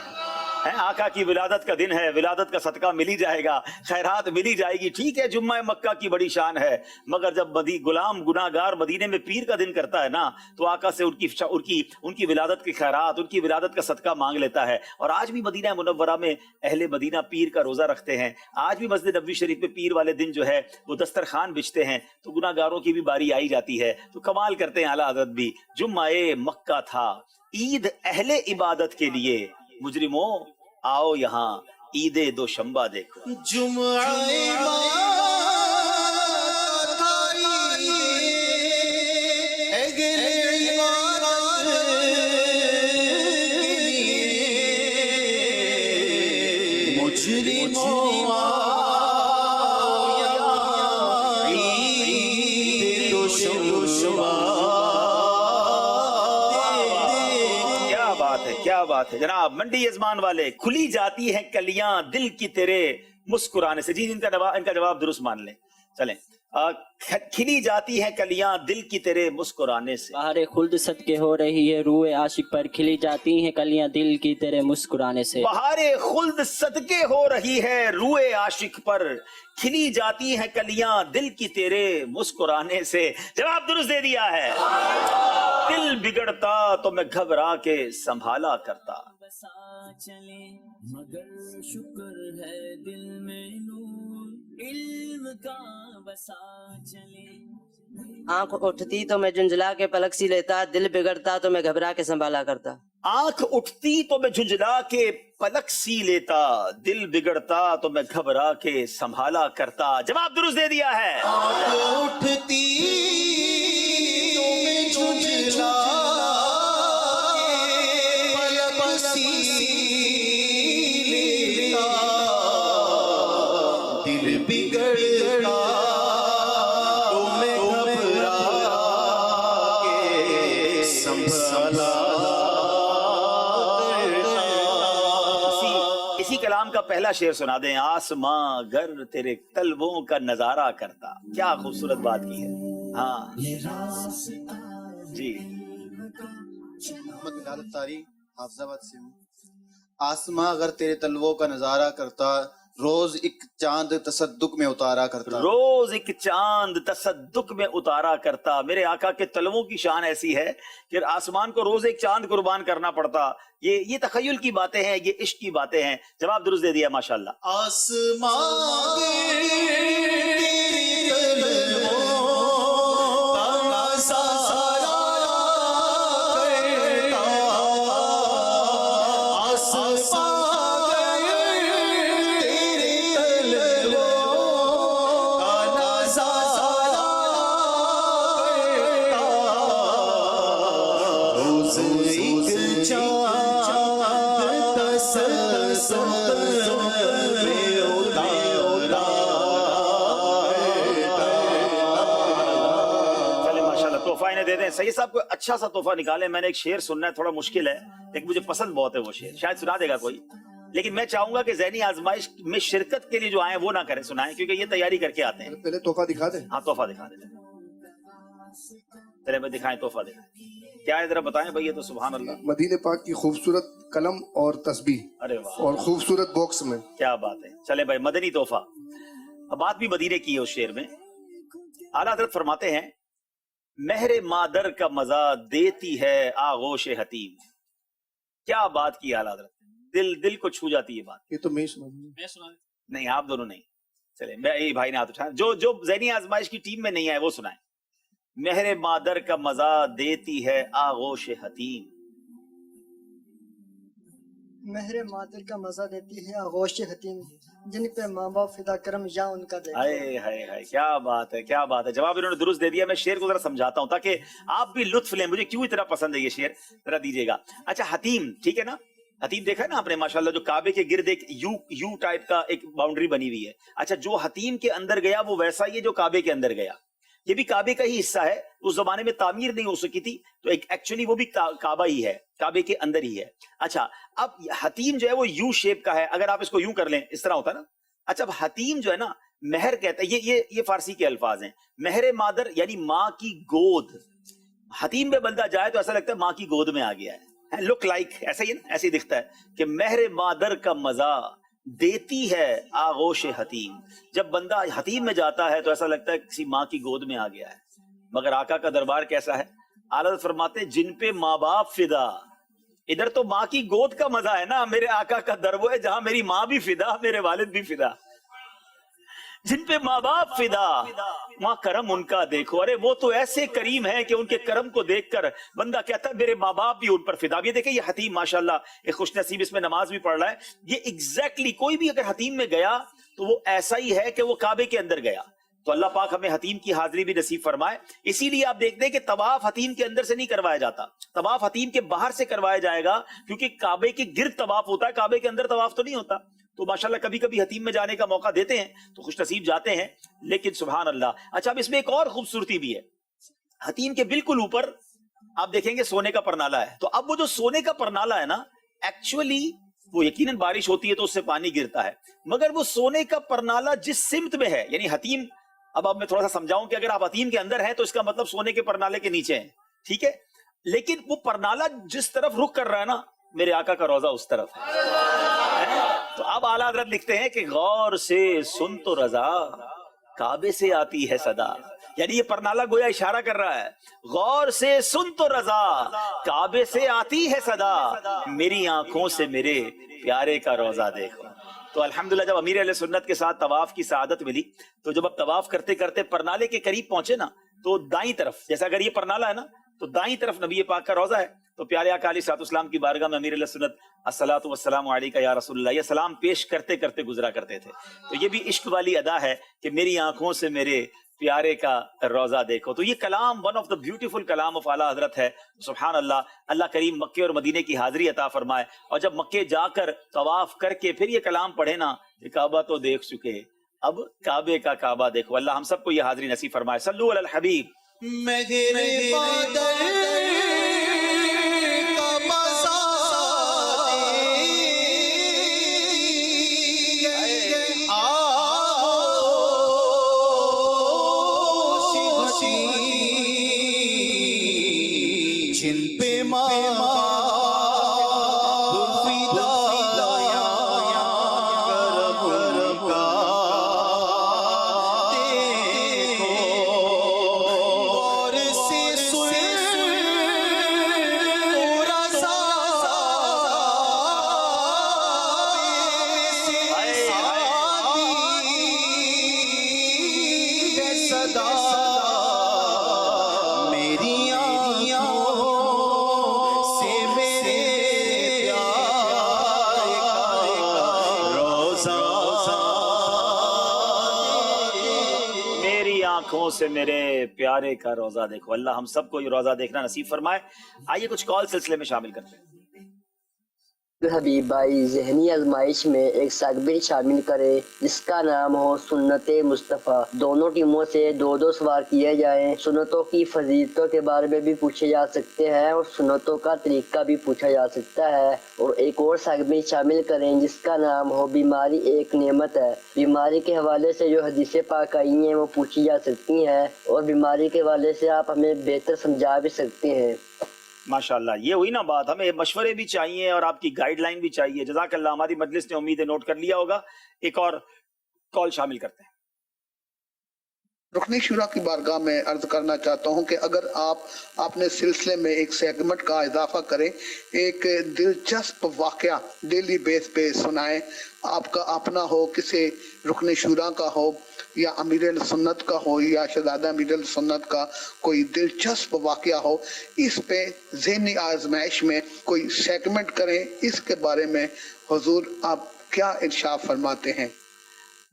आका की विलादत का दिन है, विलादत का सदका मिल ही जाएगा, खैरात मिल ही जाएगी। ठीक है, जुम्मा मक्का की बड़ी शान है, मगर जब गुलाम गुनाहगार मदीने में पीर का दिन करता है ना, तो आका से उनकी विलादत की खैरात, उनकी विलादत का सदका मांग लेता है। और आज भी मदीना मुनव्वरा में अहले मदीना पीर का रोजा रखते हैं। आज भी मस्जिद नबवी शरीफ में पीर वाले दिन जो है वो दस्तरखान बिछते हैं, तो गुनाहगारों की भी बारी आई जाती है। तो कमाल करते हैं आला हज़रत भी, जुम्मे मक्का था ईद अहले इबादत के लिए, मुजरिमों आओ यहाँ ईद दोशंबा देखो। क्या बात है जनाब। मंडी यजमान वाले, खुली जाती हैं कलियां दिल की तेरे मुस्कुराने से। जी, इनका जवाब दुरुस्त मान लें। चलें, खिली जाती हैं कलियां दिल की तेरे मुस्कुराने से। बहारे खुल्द सदके हो रही है रूए आशिक पर, खिली जाती हैं कलियां दिल की तेरे मुस्कुराने से। बहारे खुल्द सदके हो रही है रूए आशिक पर, खिली जाती हैं कलियां दिल की तेरे मुस्कुराने से। जवाब दुरुस्त दे दिया है। दिल बिगड़ता तो मैं घबरा के संभाला करता। चले मगर शुक्र है दिल में नूर इल्म का बसा चले। आंख उठती तो मैं झुंझला के पलक सी लेता, दिल बिगड़ता तो मैं घबरा के संभाला करता। आंख उठती तो मैं झुंझला के पलक सी लेता, दिल बिगड़ता तो मैं घबरा के संभाला करता। जवाब दुरुस्त दे दिया है। आंख उठती तो मैं झुंझला पलक सी लेता, दिल बिगड़ता तो मैं घबरा के संभाला। इसी कलाम का पहला शेर सुना दें। आसमां घर तेरे तलवों का नजारा करता। क्या खूबसूरत बात की है। हाँ जी, मोहम्मद बिलाल अत्तारी, हाफिजाबाद से हूँ। आसमां अगर तेरे तलवों का नजारा करता, रोज एक चांद तसद्दुक में उतारा करता। रोज एक चांद तसद्दुक में उतारा करता। मेरे आका के तलवों की शान ऐसी है कि आसमान को रोज एक चांद कुर्बान करना पड़ता। ये तखय्युल की बातें हैं, ये इश्क की बातें हैं। जवाब दुरुस्त दे दिया माशाल्लाह। दे दें। सही साहब को अच्छा सा तोहफा निकाले। मैंने एक शेर सुनना है, थोड़ा मुश्किल है लेकिन मुझे पसंद बहुत है वो शेर। शायद सुना देगा कोई, लेकिन मैं चाहूंगा कि ज़हनी आजमाइश में शिरकत के लिए जो आए वो ना करें, सुनाएं, क्योंकि ये तैयारी करके आते हैं। पहले तोहफा दिखा दे। हाँ, तोहफा दिखा दे। चले भाई दिखाएं, तोहफा दिखाएं, क्या है जरा बताएं भाई, ये तो सुभान अल्लाह। मदीने पाक की खूबसूरत कलम और तस्बीह अरे वाह, और खूबसूरत बॉक्स में। क्या बात है। चले भाई मदनी तोहफा। अब बात भी मदीने की है उस शेर में। आला हज़रत फरमाते हैं, महरे मादर का मजा देती है आगोश हतीम। क्या बात की आला हज़रत, दिल को छू जाती है बात। ये तो मैं सुना नहीं, आप दोनों नहीं। चले मैं, ये भाई ने हाथ उठाया, जो ज़हनी आजमाइश की टीम में नहीं आए वो सुनाए। महरे मादर का मजा देती है आगोश हतीम। महरे मादर का मजा देती है आगोश हतीम, जिन पे माँ बाप फिदा करम या उनका दे। हाय हाय हाय, क्या बात है, क्या बात है। जवाब इन्होंने दुरुस्त दे दिया। मैं शेर को जरा समझाता हूँ ताकि आप भी लुत्फ लें। मुझे क्यों इतना पसंद है ये शेर, जरा दीजिएगा। अच्छा, हतीम, ठीक है ना, हतीम देखा है ना आपने माशाल्लाह, जो काबे के गिर्द एक यू टाइप का एक बाउंड्री बनी हुई है। अच्छा, जो हतीम के अंदर गया वो वैसा ही है जो काबे के अंदर गया। ये भी काबे का ही हिस्सा है। उस जमाने में तामीर नहीं हो सकी थी, तो एक एक्चुअली वो भी काबा ही है, काबे के अंदर ही है। अच्छा, अब हतीम जो है वो यू शेप का है। अगर आप इसको यूं कर लें, इस तरह होता है ना। अच्छा, अब हतीम जो है ना, महर कहता है, ये फारसी के अल्फाज हैं। महरे मादर यानी माँ की गोद। हतीम में बंदा जाए तो ऐसा लगता है माँ की गोद में आ गया है। लुक लाइक ऐसा ही ना, ऐसे ही दिखता है कि महरे मादर का मजा देती है आगोश हतीम। जब बंदा हतीम में जाता है तो ऐसा लगता है किसी माँ की गोद में आ गया है। मगर आका का दरबार कैसा है? आला फरमाते, जिन पे माँ बाप फिदा। इधर तो माँ की गोद का मजा है ना, मेरे आका का दर वो है जहां मेरी माँ भी फिदा, मेरे वालिद भी फिदा। जिन पे माँ बाप फिदा, माँ करम उनका देखो। अरे वो तो ऐसे करीम है कि उनके करम को देखकर बंदा कहता है मेरे माँ बाप भी उन पर फिदा। ये देखे, ये हतीम माशाल्लाह एक खुश नसीब, इसमें नमाज भी पढ़ रहा है। ये एग्जैक्टली कोई भी अगर हतीम में गया तो वो ऐसा ही है कि वो काबे के अंदर गया। तो अल्लाह पाक हमें हतीम की हाजिरी भी नसीब फरमाए। इसीलिए आप देखते हैं कि तवाफ हतीम के अंदर से नहीं करवाया जाता, तवाफ हतीम के बाहर से करवाया जाएगा, क्योंकि काबे के गिर्द तवाफ होता है, काबे के अंदर तवाफ तो नहीं होता। तो माशाल्लाह कभी कभी हतीम में जाने का मौका देते हैं तो खुश नसीब जाते हैं, लेकिन सुभान अल्लाह। अच्छा, अब इसमें एक और खूबसूरती भी है। हतीम के बिल्कुल ऊपर आप देखेंगे सोने का परनाला है। तो अब वो जो सोने का परनाला है ना, एक्चुअली वो यकीनन बारिश होती है तो उससे पानी गिरता है, मगर वो सोने का परनाला जिस सिमत में है, यानी हतीम, अब मैं थोड़ा सा समझाऊं कि अगर आप हतीम के अंदर हैं तो इसका मतलब सोने के परनाले के नीचे हैं, ठीक है। लेकिन वो परनाला जिस तरफ रुख कर रहा है ना, मेरे आका का रोजा उस तरफ है। तो अब आला हज़रत लिखते हैं कि गौर से सुन तो रजा, काबे से आती है सदा। यानी ये परनाला गोया इशारा कर रहा है, गौर से सुन तो रजा, काबे से आती है सदा, मेरी आंखों से मेरे प्यारे का रोजा देखो। तो अल्हम्दुलिल्लाह जब अमीर अहले सुन्नत के साथ तवाफ की सआदत मिली, तो जब अब तवाफ करते करते परनाले के करीब पहुंचे ना, तो दाईं तरफ, जैसा अगर ये परनाला है ना, तो दाईं तरफ नबी पाक का रोजा है। तो प्यारे आका अलैहिस्सलाम की बारगाह में अमीर अहले सुन्नत अस्सलातु वस्सलामु अलैका या रसूलल्लाह, ये सलाम पेश करते करते गुजरा करते थे। तो ये भी इश्क वाली अदा है कि मेरी आंखों से मेरे प्यारे का रोजा देखो। तो ये कलाम one of the beautiful kalam of Ala Hazrat है। सुभान अल्लाह, अल्लाह करीम मक्के और मदीने की हाजिरी अता फरमाए। और जब मक्के जाकर तवाफ करके फिर ये कलाम पढ़े ना, ये काबा तो देख चुके, अब काबे का काबा देखो। अल्लाह हम सबको ये हाजिरी नसीब फरमाए। सल्लु अलल हबीब। जिन पे माँ आंखों से मेरे प्यारे का रोजा देखो। अल्लाह हम सबको ये रोजा देखना नसीब फरमाए। आइए कुछ कॉल सिलसिले में शामिल करते हैं। حبیب بھائی ذہنی آزمائش میں ایک سیگمنٹ شامل کرے جس کا نام ہو سنت مصطفیٰ. دونوں ٹیموں سے 2 سوال کیے جائیں. سنتوں کی فضیلتوں کے بارے میں بھی پوچھے جا سکتے ہیں اور سنتوں کا طریقہ بھی پوچھا جا سکتا ہے. اور ایک اور سیگمنٹ شامل کریں جس کا نام ہو بیماری ایک نعمت ہے. بیماری کے حوالے سے جو حدیثیں پاک آئی ہیں وہ پوچھی جا سکتی ہیں اور بیماری کے حوالے سے آپ ہمیں بہتر سمجھا بھی سکتے ہیں. ماشاءاللہ یہ ہوئی نا بات. ہمیں مشورے بھی چاہیے اور آپ کی گائیڈ لائن بھی چاہیے. جزاک اللہ. ہماری مجلس نے امید ہے نوٹ کر لیا ہوگا. ایک اور کال شامل کرتے ہیں. رکن شورا کی بارگاہ میں عرض کرنا چاہتا ہوں کہ اگر آپ اپنے سلسلے میں ایک سیگمنٹ کا اضافہ کریں, ایک دلچسپ واقعہ ڈیلی بیس پہ سنائیں, آپ کا اپنا ہو, کسی رکن شورا کا ہو یا امیر السنت کا ہو یا شہزادہ امیر السنت کا کوئی دلچسپ واقعہ ہو, اس پہ ذہنی آزمائش میں کوئی سیگمنٹ کریں. اس کے بارے میں حضور آپ کیا ارشاد فرماتے ہیں؟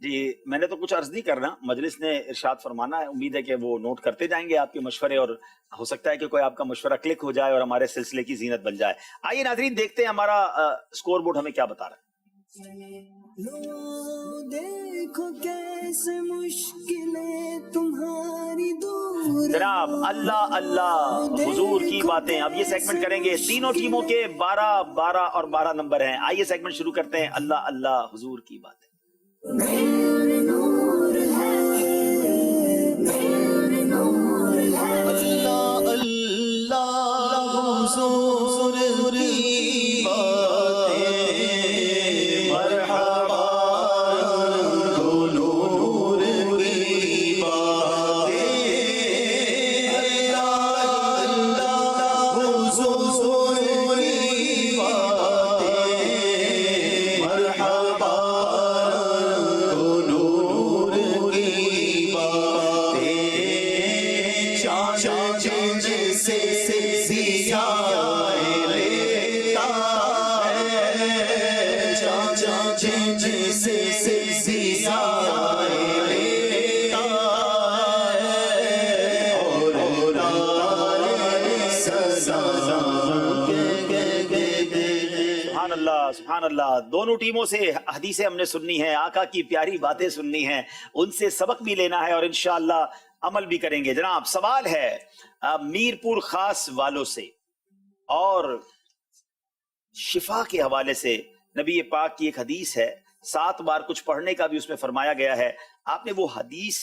جی میں نے تو کچھ عرض نہیں کرنا, مجلس نے ارشاد فرمانا ہے. امید ہے کہ وہ نوٹ کرتے جائیں گے آپ کے مشورے, اور ہو سکتا ہے کہ کوئی آپ کا مشورہ کلک ہو جائے اور ہمارے سلسلے کی زینت بن جائے. آئیے ناظرین دیکھتے ہیں ہمارا اسکور بورڈ ہمیں کیا بتا رہا ہے. دیکھو کیسے مشکلیں تمہاری دور. جناب اللہ اللہ حضور کی باتیں. اب یہ سیگمنٹ کریں گے. تینوں ٹیموں کے 12 12 اور 12 نمبر ہیں. آئیے سیگمنٹ شروع کرتے ہیں. اللہ اللہ حضور کی باتیں. اللہ اللہ حضور کی باتیں. مرحبا نور کی باتیں. اللہ اللہ حضور کی باتیں. مرحبا سبحان اللہ. دونوں ٹیموں سے حدیثیں ہم نے سننی ہیں, آقا کی پیاری باتیں سننی ہیں, ان سے سبق بھی لینا ہے اور انشاءاللہ عمل بھی کریں گے. جناب سوال ہے میرپور خاص والوں سے اور شفا کے حوالے سے. نبی پاک کی ایک حدیث ہے, 7 بار کچھ پڑھنے کا بھی اس میں فرمایا گیا ہے. آپ نے وہ حدیث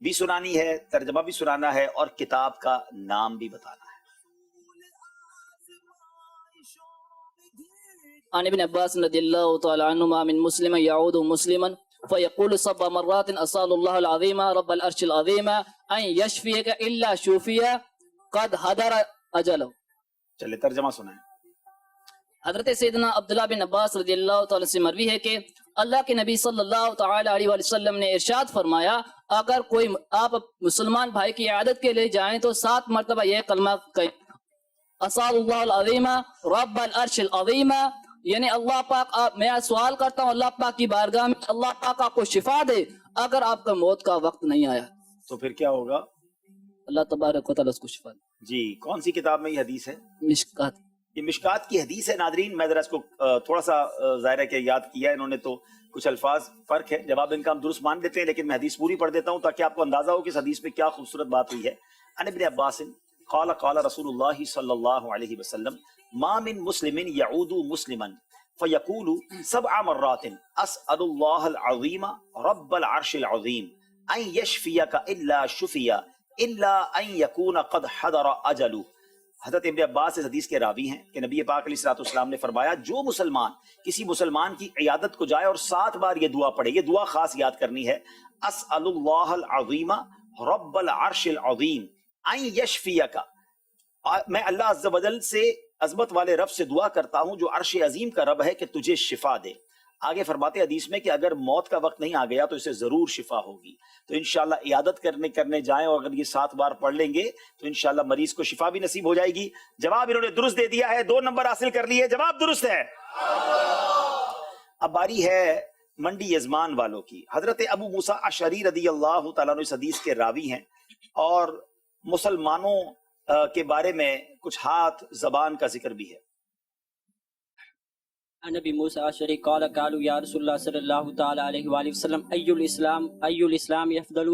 بھی سنانی ہے, ترجمہ بھی سنانا ہے اور کتاب کا نام بھی بتانا ہے. عن ابن عباس رضی اللہ تعالی عنہما من مسلم يعود مسلما فيقول 7 مرات اسال الله العظيم رب العرش العظيم ان يشفيك الا شفي قد حضر اجله. چلے ترجمہ سنائیں. حضرت سیدنا عبداللہ بن عباس رضی اللہ تعالی سے مروی ہے کہ اللہ کے نبی صلی اللہ تعالی علیہ وسلم نے ارشاد فرمایا, اگر کوئی آپ مسلمان بھائی کی عیادت کے لیے جائیں تو 7 مرتبہ یہ کلمہ کہیں, اسال اللہ العظیم رب العرش العظیم, یعنی اللہ پاک میں سوال کرتا ہوں اللہ پاک کی بارگاہ میں اللہ پاک آپ کو شفا دے اگر آپ کا موت کا وقت نہیں آیا. تو پھر کیا ہوگا؟ اللہ تبارک و تعالیٰ اس کو شفا دے. جی کون سی کتاب میں یہ حدیث ہے؟ مشکات. یہ مشکات کی حدیث ہے. ناظرین میں ذرا اس کو تھوڑا سا ظاہر ہے کہ یاد کیا ہے انہوں نے, تو کچھ الفاظ فرق ہے. جواب ان کا ہم درست مان لیتے ہیں, لیکن میں حدیث پوری پڑھ دیتا ہوں تاکہ آپ کو اندازہ ہو کہ اس حدیث میں کیا خوبصورت بات ہوئی ہے. عن ابن عباس قال قال رسول اللہ صلی اللہ علیہ وسلم ما من مسلم يعود مسلما فيقول 7 مرات اسأل الله العظيم رب العرش العظيم ان يشفيك الا شفي الا ان يكون قد حضر اجله. حضرت ابن عباس اس حدیث کے راوی ہیں کہ نبی پاک علیہ الصلوۃ والسلام نے فرمایا جو مسلمان کسی مسلمان کی عیادت کو جائے اور 7 بار یہ دعا پڑھے, یہ دعا خاص یاد کرنی ہے, اسأل اللہ العظیم رب العرش العظیم ان یشفیک, میں اللہ عز و جل سے عظمت والے رب سے دعا کرتا ہوں جو عرش عظیم کا رب ہے کہ تجھے شفا دے. آگے فرماتے حدیث میں کہ اگر موت کا وقت نہیں آ گیا تو اسے ضرور شفا ہوگی. تو انشاءاللہ عیادت کرنے جائیں اور اگر یہ 7 بار پڑھ لیں گے تو انشاءاللہ مریض کو شفا بھی نصیب ہو جائے گی. جواب انہوں نے درست دے دیا ہے, 2 نمبر حاصل کر لیے, جواب درست ہے. اب باری ہے منڈی یزمان والوں کی. حضرت ابو موسیٰ اشعری رضی اللہ تعالیٰ عنہ اس حدیث کے راوی ہیں اور مسلمانوں کے بارے میں کچھ ہاتھ زبان کا ذکر بھی ہے. عن ابي موسى الاشعري قال قالوا يا رسول الله صلى الله تعالى عليه واله وسلم اي الاسلام يفضل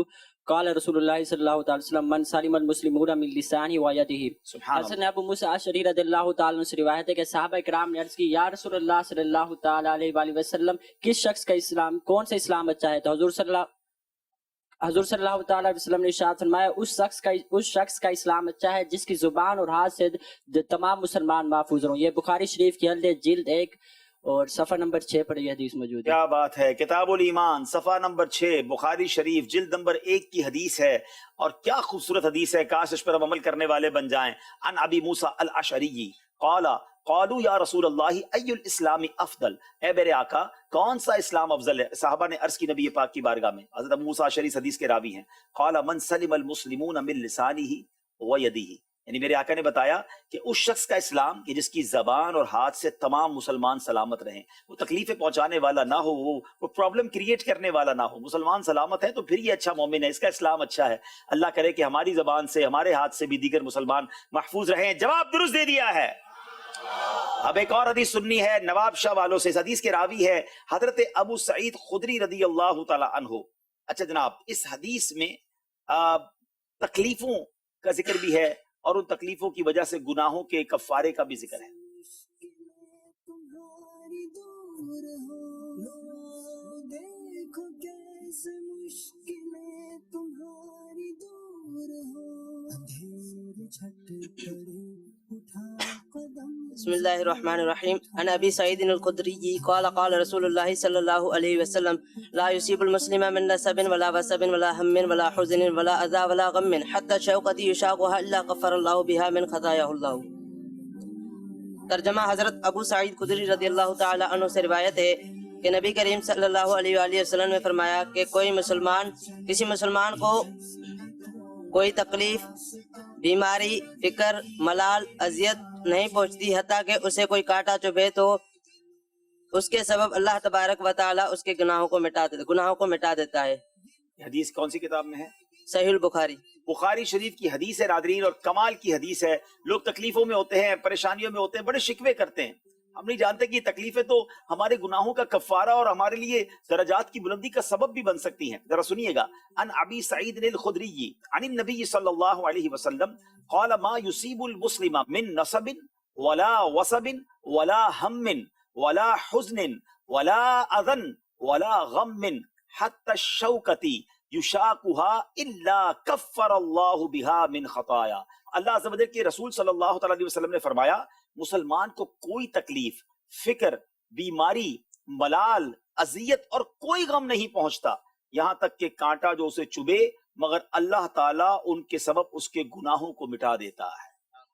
قال رسول الله صلى الله تعالى وسلم من سلم المسلمون من لسانه ويده حضرت ابو موسیٰ اشعری رضی اللہ تعالیٰ عنہ سے روایت ہے کہ صحابہ کرام نے عرض کی یا رسول اللہ صلی اللہ تعالیٰ علیہ وآلہ وسلم کس شخص کا اسلام کون سے اسلام اچھا ہے؟ تو حضور صلی اللہ تعالیٰ علیہ وسلم نے ارشاد فرمایا اس شخص کا اسلام اچھا ہے جس کی زبان اور ہاتھ سے تمام مسلمان محفوظ ہوں۔ یہ بخاری شریف کی جلد 1 اور صفحہ نمبر 6 پر یہ حدیث موجود ہے۔ کیا بات ہے، کتاب الایمان صفحہ نمبر 6 بخاری شریف جلد نمبر 1 کی حدیث ہے، اور کیا خوبصورت حدیث ہے، کاش اس پر ہم عمل کرنے والے بن جائیں۔ عن ابی موسیٰ الاشعری قالوا یا رسول اللہ ای الاسلام افضل، اے میرے آقا کون سا اسلام افضل ہے؟ صحابہ نے عرض کی نبی پاک کی بارگاہ میں، حضرت ابو موسیٰ اشعری اس حدیث کے راوی ہیں، قال من سلم المسلمون من لسانہ ویدہ، یعنی میرے آقا نے بتایا کہ اس شخص کا اسلام کہ جس کی زبان اور ہاتھ سے تمام مسلمان سلامت رہیں، وہ تکلیفیں پہنچانے والا نہ ہو، وہ پرابلم کریٹ کرنے والا نہ ہو، مسلمان سلامت ہے تو پھر یہ اچھا مومن ہے، اس کا اسلام اچھا ہے۔ اللہ کرے کہ ہماری زبان سے ہمارے ہاتھ سے بھی دیگر مسلمان محفوظ رہیں۔ جواب درست دے دیا ہے۔ اب ایک اور حدیث سننی ہے نواب شاہ والوں سے، اس حدیث کے راوی ہے حضرت ابو سعید خدری رضی اللہ تعالی عنہ۔ اچھا جناب، اس حدیث میں تکلیفوں کا ذکر بھی ہے اور ان تکلیفوں کی وجہ سے گناہوں کے کفارے کا بھی ذکر ہے۔ بسم اللہ الرحمن الرحیم۔ عن ابی سعید الخدری قال قال رسول اللہ صلی اللہ علیہ وسلم لا يصيب المسلم من نصب ولا وصب ولا هم ولا حزن ولا اذى ولا غم حتى شوقة يشاقها الا غفر الله بها من خطاياه الله۔ ترجمہ حضرت ابو سعید خدری رضی اللہ تعالی عنہ سے روایت ہے کہ نبی کریم صلی اللہ علیہ وآلہ وسلم نے فرمایا کہ کسی مسلمان کو کوئی تکلیف، بیماری، فکر، ملال، اذیت نہیں پہنچتی حتیٰ کہ اسے کوئی کانٹا چبھے تو اس کے سبب اللہ تبارک و تعالیٰ اس کے گناہوں کو مٹا دیتا ہے۔ حدیث کون سی کتاب میں ہے؟ صحیح البخاری، بخاری شریف کی حدیث ہے ناظرین، اور کمال کی حدیث ہے۔ لوگ تکلیفوں میں ہوتے ہیں، پریشانیوں میں ہوتے ہیں، بڑے شکوے کرتے ہیں، ہم نہیں جانتے کہ یہ تکلیفیں تو ہمارے گناہوں کا کفارہ اور ہمارے لیے درجات کی بلندی کا سبب بھی بن سکتی ہیں۔ ذرا سنیے گا۔ عن ابی سعید الخدری عن النبی صلی اللہ علیہ وسلم قال ما يصيب المسلم من نصب ولا وصب ولا هم ولا حزن ولا اذى ولا غم حتى الشوكة يشاقها الا كفر الله بها من خطايا۔ اللہ عز و جل کے رسول صلی اللہ تعالی علیہ وسلم نے فرمایا مسلمان کو کوئی تکلیف، فکر، بیماری، ملال، اذیت اور کوئی غم نہیں پہنچتا یہاں تک کہ کانٹا جو اسے چبھے، مگر اللہ تعالیٰ ان کے سبب اس کے گناہوں کو مٹا دیتا ہے۔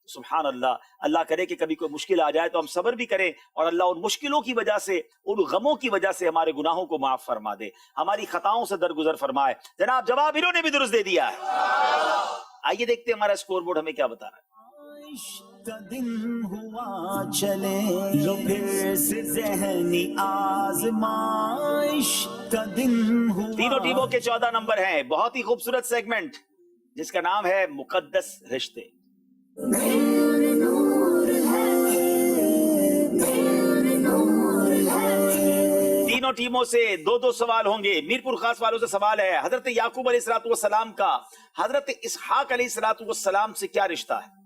سبحان اللہ۔ اللہ کرے کہ کبھی کوئی مشکل آ جائے تو ہم صبر بھی کریں اور اللہ ان مشکلوں کی وجہ سے، ان غموں کی وجہ سے ہمارے گناہوں کو معاف فرما دے، ہماری خطاؤں سے درگزر فرمائے۔ جناب جواب انہوں نے بھی درست دے دیا ہے۔ آئیے دیکھتے ہیں ہمارا اسکور بورڈ ہمیں کیا بتا رہا ہے۔ کا دن ہوا چلے لو پھر سے ذہنی آزمائش کا دن ہوا۔ تینوں ٹیموں کے 14 نمبر ہیں۔ بہت ہی خوبصورت سیگمنٹ جس کا نام ہے مقدس رشتے۔ تینوں ٹیموں سے 2 سوال ہوں گے۔ میرپور خاص والوں سے سوال ہے، حضرت یعقوب علیہ السلام کا حضرت اسحاق علیہ السلام سے کیا رشتہ ہے؟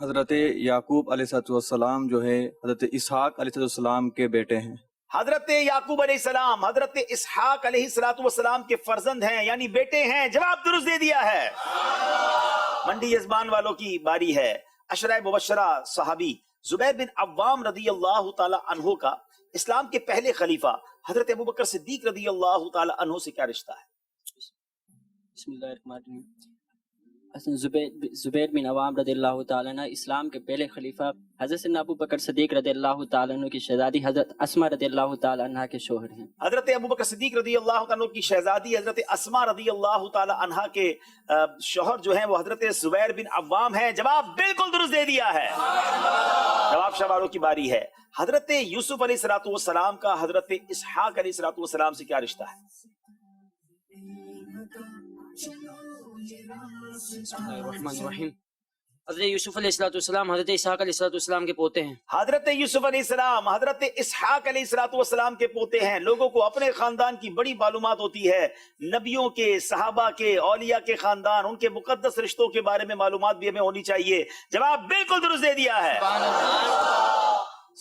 حضرت یعقوب علیہ السلام جو ہے حضرت اسحاق علیہ السلام کے بیٹے ہیں۔ حضرت یعقوب علیہ السلام حضرت اسحاق علیہ السلام کے فرزند ہیں، یعنی بیٹے ہیں۔ جواب درست دے دیا ہے۔ منڈی یزبان والوں کی باری ہے۔ عشرہ مبشرہ صحابی زبیر بن عوام رضی اللہ تعالی عنہ کا اسلام کے پہلے خلیفہ حضرت ابوبکر صدیق رضی اللہ تعالی عنہ سے کیا رشتہ ہے؟ بسم اللہ الرحمن الرحیم۔ زبیر بن عوام رضی اللہ تعالیٰ عنہ اسلام کے پہلے خلیفہ حضرت سیدنا ابوبکر صدیق رضی اللہ تعالیٰ عنہ کی شہزادی حضرت اسما رضی اللہ تعالیٰ عنہ کے شوہر ہیں۔ حضرت ابوبکر صدیق رضی اللہ تعالیٰ عنہ کی شہزادی حضرت اسما رضی اللہ تعالیٰ عنہ کے شوہر جو ہیں وہ حضرت زبیر بن عوام ہیں۔ جواب بالکل درست دے دیا ہے۔ جواب شاہ والوں کی باری ہے۔ حضرت یوسف علیہ السلام کا حضرت اسحاق علیہ السلام سے کیا رشتہ ہے؟ بسم اللہ الرحمن الرحیم۔ حضرت یوسف علیہ السلام حضرت اسحاق علیہ السلام کے پوتے ہیں. حضرت یوسف علیہ السلام حضرت اسحاق علیہ السلام کے پوتے ہیں. لوگوں کو اپنے خاندان کی بڑی معلومات ہوتی ہے، نبیوں کے، صحابہ کے، اولیاء کے خاندان، ان کے مقدس رشتوں کے بارے میں معلومات بھی ہمیں ہونی چاہیے. جواب بالکل درست دے دیا ہے.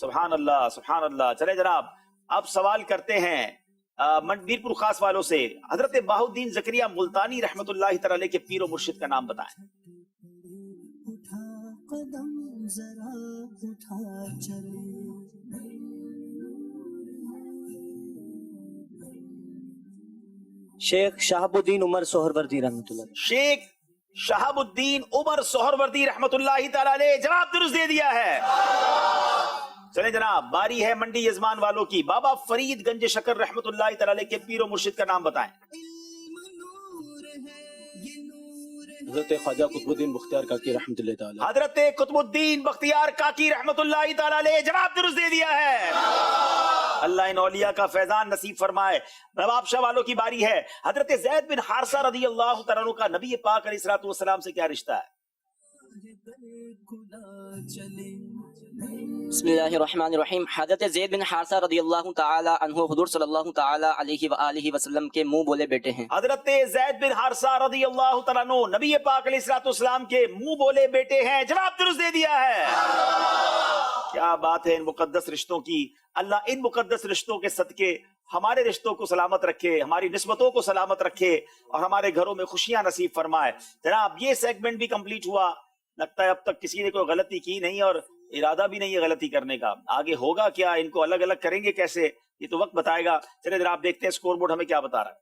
سبحان اللہ سبحان اللہ. چلے جناب اب سوال کرتے ہیں میرپور خاص والوں سے. حضرت بہاؤالدین زکریا ملتانی رحمت اللہ تعالی علیہ کے پیر و مرشد کا نام بتائیں. قدم ذرا اٹھا چلے. شیخ شہاب الدین عمر سہروردی رحمۃ اللہ. شیخ شہاب الدین عمر سہروردی رحمت اللہ تعالی علیہ. جواب درست دے دیا ہے. چلے جناب باری ہے منڈی یزمان والوں کی. بابا فرید گنج شکر رحمت اللہ تعالی علیہ کے پیر و مرشد کا نام بتائیں. حضرت خواجہ قطب الدین بختیار کاکی رحمۃ اللہ تعالی. حضرت قطب الدین بختیار کاکی رحمت اللہ تعالی علیہ. جواب درست دے دیا ہے. اللہ ان اولیاء کا فیضان نصیب فرمائے. نواب شاہ والوں کی باری ہے. حضرت زید بن حارثہ رضی اللہ تعالیٰ عنہ کا نبی پاک علیہ الصلوۃ والسلام سے کیا رشتہ ہے؟ بسم اللہ الرحمن الرحیم. حضرت زید بن حارثہ رضی اللہ تعالی عنہ حضور صلی اللہ تعالی علیہ وآلہ وسلم کے منہ بولے بیٹے ہیں. حضرت زید بن حارثہ رضی اللہ تعالیٰ عنہ نبی پاک علیہ الصلوۃ والسلام کے منہ بولے بیٹے ہیں. جواب درست دے دیا ہے. کیا بات ہے ان مقدس رشتوں کی. اللہ ان مقدس رشتوں کے صدقے ہمارے رشتوں کو سلامت رکھے، ہماری نسبتوں کو سلامت رکھے اور ہمارے گھروں میں خوشیاں نصیب فرمائے. جناب یہ سیگمنٹ بھی کمپلیٹ ہوا. لگتا ہے اب تک کسی نے کوئی غلطی کی نہیں اور ارادہ بھی نہیں ہے غلطی کرنے کا. آگے ہوگا کیا، ان کو الگ الگ کریں گے کیسے، یہ تو وقت بتائے گا. چلے ذرا آپ دیکھتے ہیں اسکور بورڈ ہمیں کیا بتا رہا ہے.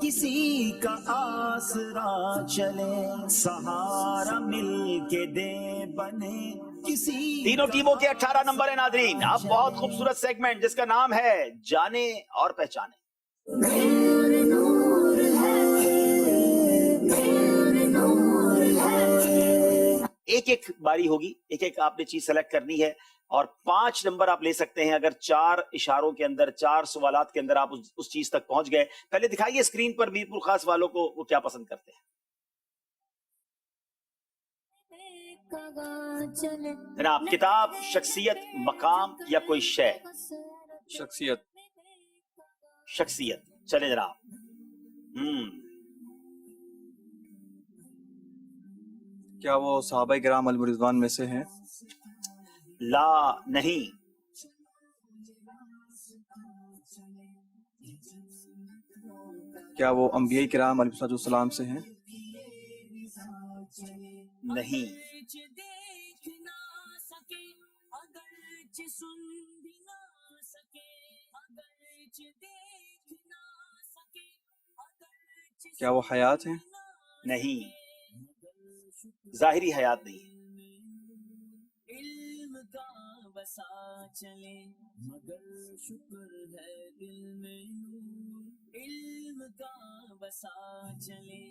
کسی کا آسرا چلے، سہارا مل کے دے بنے. تینوں ٹیموں کے 18 نمبر ہیں ناظرین. اب بہت خوبصورت سیگمنٹ جس کا نام ہے جانے اور پہچانے. ایک ایک باری ہوگی، ایک ایک آپ نے چیز سلیکٹ کرنی ہے اور 5 نمبر آپ لے سکتے ہیں اگر 4 اشاروں کے اندر، 4 سوالات کے اندر آپ اس چیز تک پہنچ گئے. پہلے دکھائیے اسکرین پر میرپور خاص والوں کو وہ کیا پسند کرتے ہیں. جناب کتاب، شخصیت، مقام یا کوئی شے؟ شخصیت. شخصیت. چلے جناب. کیا وہ صحابہ کرام علیہم رضوان میں سے ہیں؟ لا نہیں. کیا وہ انبیاء کرام علیہ السلام سے ہیں؟ نہیں. کیا وہ حیات ہیں؟ نہیں. ظاہری حیات نہیں ہے. علم کا بسا چلے مگر شکر ہے دل میں نور. علم کا بسا چلے.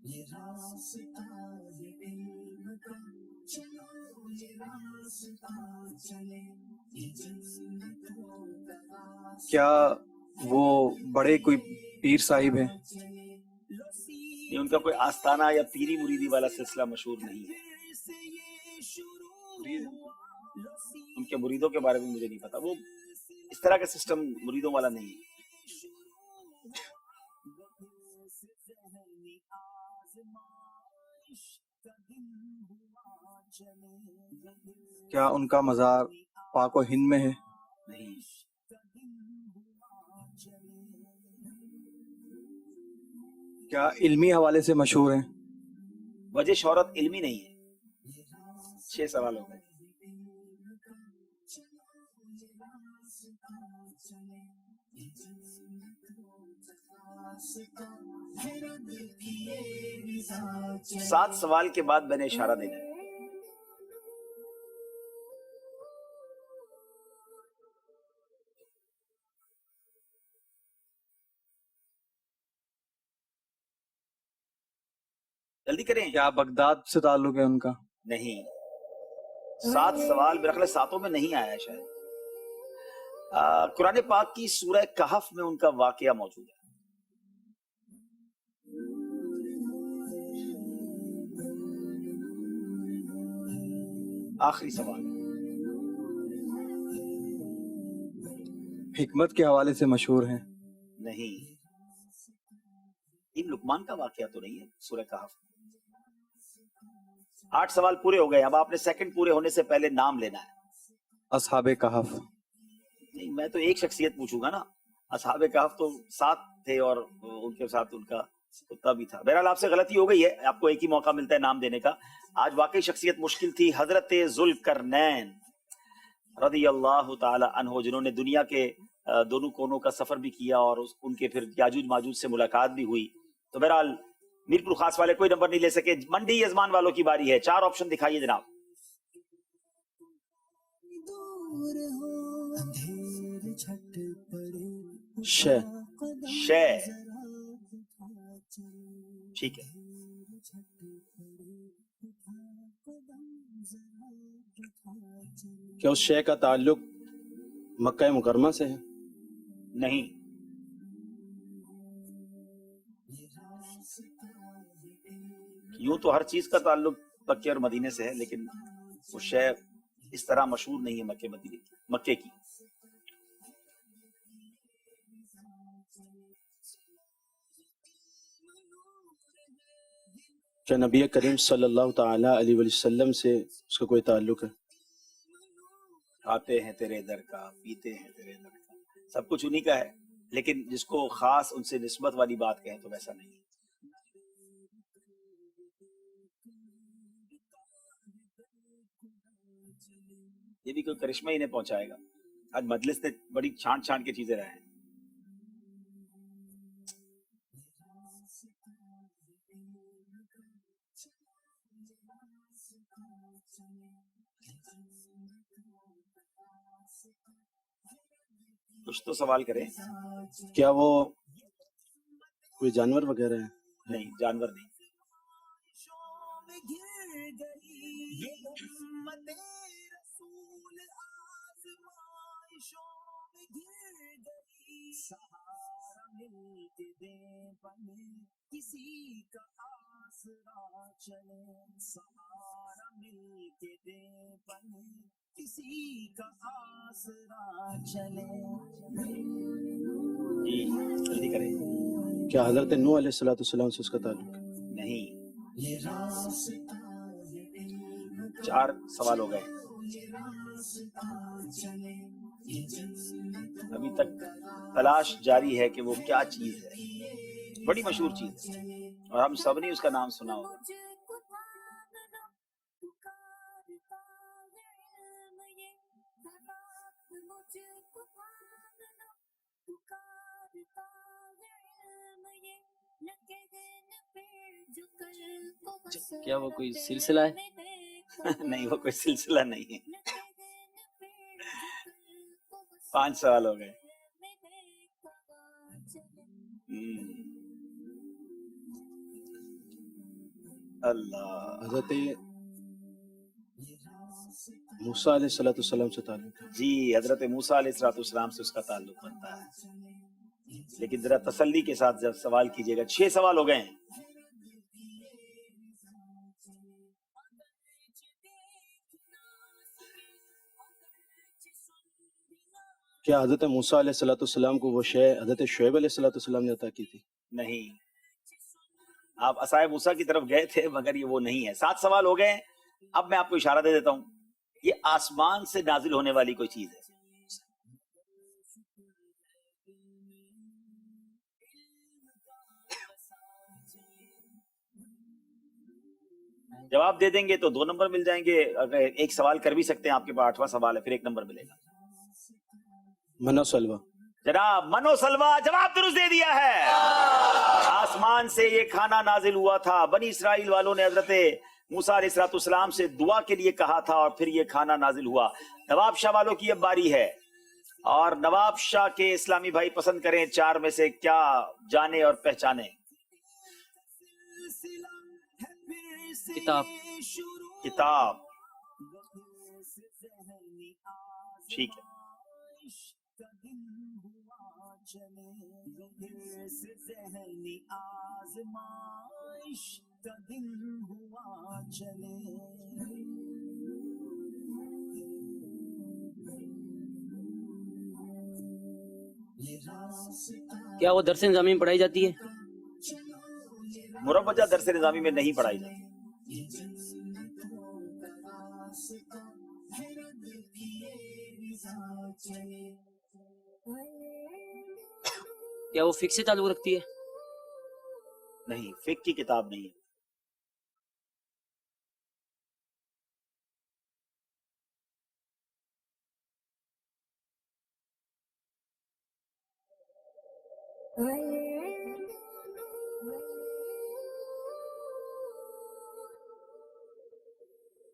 یہ راستہ ہے علم کا، چلو یہ راستہ چلے. یہ جنتوں کا راستہ. کیا وہ بڑے کوئی پیر صاحب ہیں؟ یہ ان کا کوئی آستانہ یا پیری مریدی والا سلسلہ مشہور نہیں ہے. ان کے مریدوں کے بارے میں مجھے نہیں پتا. وہ اس طرح کا سسٹم مریدوں والا نہیں ہے. کیا ان کا مزار پاک و ہند میں ہے؟ نہیں. کیا علمی حوالے سے مشہور ہیں؟ وجہ شہرت علمی نہیں ہے. 6 سوال ہو گئے. سات سوال کے بعد میں نے اشارہ دینا ہے. جلدی کریں. کیا بغداد سے تعلق ہے ان کا؟ نہیں. 7 سوال میرا خیال ہے 7 میں نہیں آیا شاید. कुरान पाक की सूरह कहफ में उनका वाकया मौजूद है। आखिरी सवाल, हिकमत के हवाले से मशहूर हैं। नहीं, इन लुकमान का वाकया तो नहीं है सूरह कहफ। 8 सवाल पूरे हो गए, अब आपने सेकंड पूरे होने से पहले नाम लेना है। असहाबे कहफ। नहीं, मैं तो एक शख्सियत पूछूंगा ना, असहाबे कहफ तो 7 थे और उनके साथ उनका कुत्ता भी था। बहरहाल आपसे गलती हो गई है, आपको एक ही मौका मिलता है नाम देने का। आज वाकई शख्सियत मुश्किल थी, हजरत जुल्करनैन रदियल्लाहु ताला अन्हु, जिन्होंने दुनिया के दोनों कोनों का सफर भी किया और उनके फिर याजूज माजूज से मुलाकात भी हुई। तो बहरहाल मीरपुर खास वाले कोई नंबर नहीं ले सके। मंडी यजमान वालों की बारी है, 4 ऑप्शन दिखाइए जनाब। शे। शे, ठीक है। क्या उस शे का ताल्लुक मक्का मुकरमा से है? नहीं, यूं तो हर चीज का ताल्लुक मक्के और मदीने से है, लेकिन वो शे इस तरह मशहूर नहीं है मक्के की। क्या नबी करीम सल्लल्लाहु ताला अलैहि वसल्लम से उसका कोई ताल्लुक है? खाते हैं तेरे दर का, पीते हैं तेरे दर का, सब कुछ उन्हीं का है, लेकिन जिसको खास उनसे निस्बत वाली बात कहें तो वैसा नहीं। ये भी कोई करिश्मा ही नहीं पहुंचाएगा। आज मजलिस ने बड़ी छांट छांट के चीजें रहे हैं। कुछ तो सवाल करें। क्या वो कोई जानवर वगैरह है? नहीं, जानवर नहीं। जी, जल्दी करें। क्या हजरत नूह अलैहिस्सलाम से उसका ताल्लुक है? नहीं। 4 सवाल हो गए, अभी तक तलाश जारी है कि वो क्या चीज है। बड़ी मशहूर चीज है और हम सब ने उसका नाम सुना होगा। क्या वो कोई सिलसिला है? नहीं, वो कोई सिलसिला नहीं है। 5 सवाल हो गए। अल्लाह। हजरत मूसा अलैहिस्सलाम से ताल्लुक है? जी, हजरत मूसा अलैहिस्सलाम से उसका ताल्लुक बनता है, लेकिन जरा तसल्ली के साथ जब सवाल कीजिएगा। 6 सवाल हो गए हैं। क्या हजरत मूसा अलैहिस्सलाम को वो शे हजरत शुएब अलैहिस्सलाम ने अता की थी? नहीं, आप असाए मूसा की तरफ गए थे, मगर ये वो नहीं है। 7 सवाल हो गए। अब मैं आपको इशारा दे देता हूं, ये आसमान से नाजिल होने वाली कोई चीज है। जवाब दे देंगे तो 2 नंबर मिल जाएंगे, अगर एक सवाल कर भी सकते हैं, आपके पास 8वां सवाल है, फिर 1 नंबर मिलेगा। मनोसलवा। जनाब, मनोसलवा जवाब दुरुस्त दे दिया है। आसमान से ये खाना नाजिल हुआ था। बनी इसराइल वालों ने हजरत मूसा अलैहिस्सलाम से दुआ के लिए कहा था और फिर ये खाना नाजिल हुआ। नवाब शाह वालों की अब बारी है और नवाब शाह के इस्लामी भाई पसंद करें 4 में से क्या जाने और पहचाने। किताब। किताब, ठीक है। का दिन हुआ चले फिर से ज़हनी आज़माइश का दिन हुआ चले ये रास्ता क्या वो दरस निज़ामी में पढ़ाई जाती है? मुरवजा दरस निज़ामी में नहीं पढ़ाई जाती। ये जन्नतों का रास्ता है रब की ये रज़ा चले क्या वो फिक्स से ताल्लुक रखती है? नहीं, फिक की किताब नहीं है।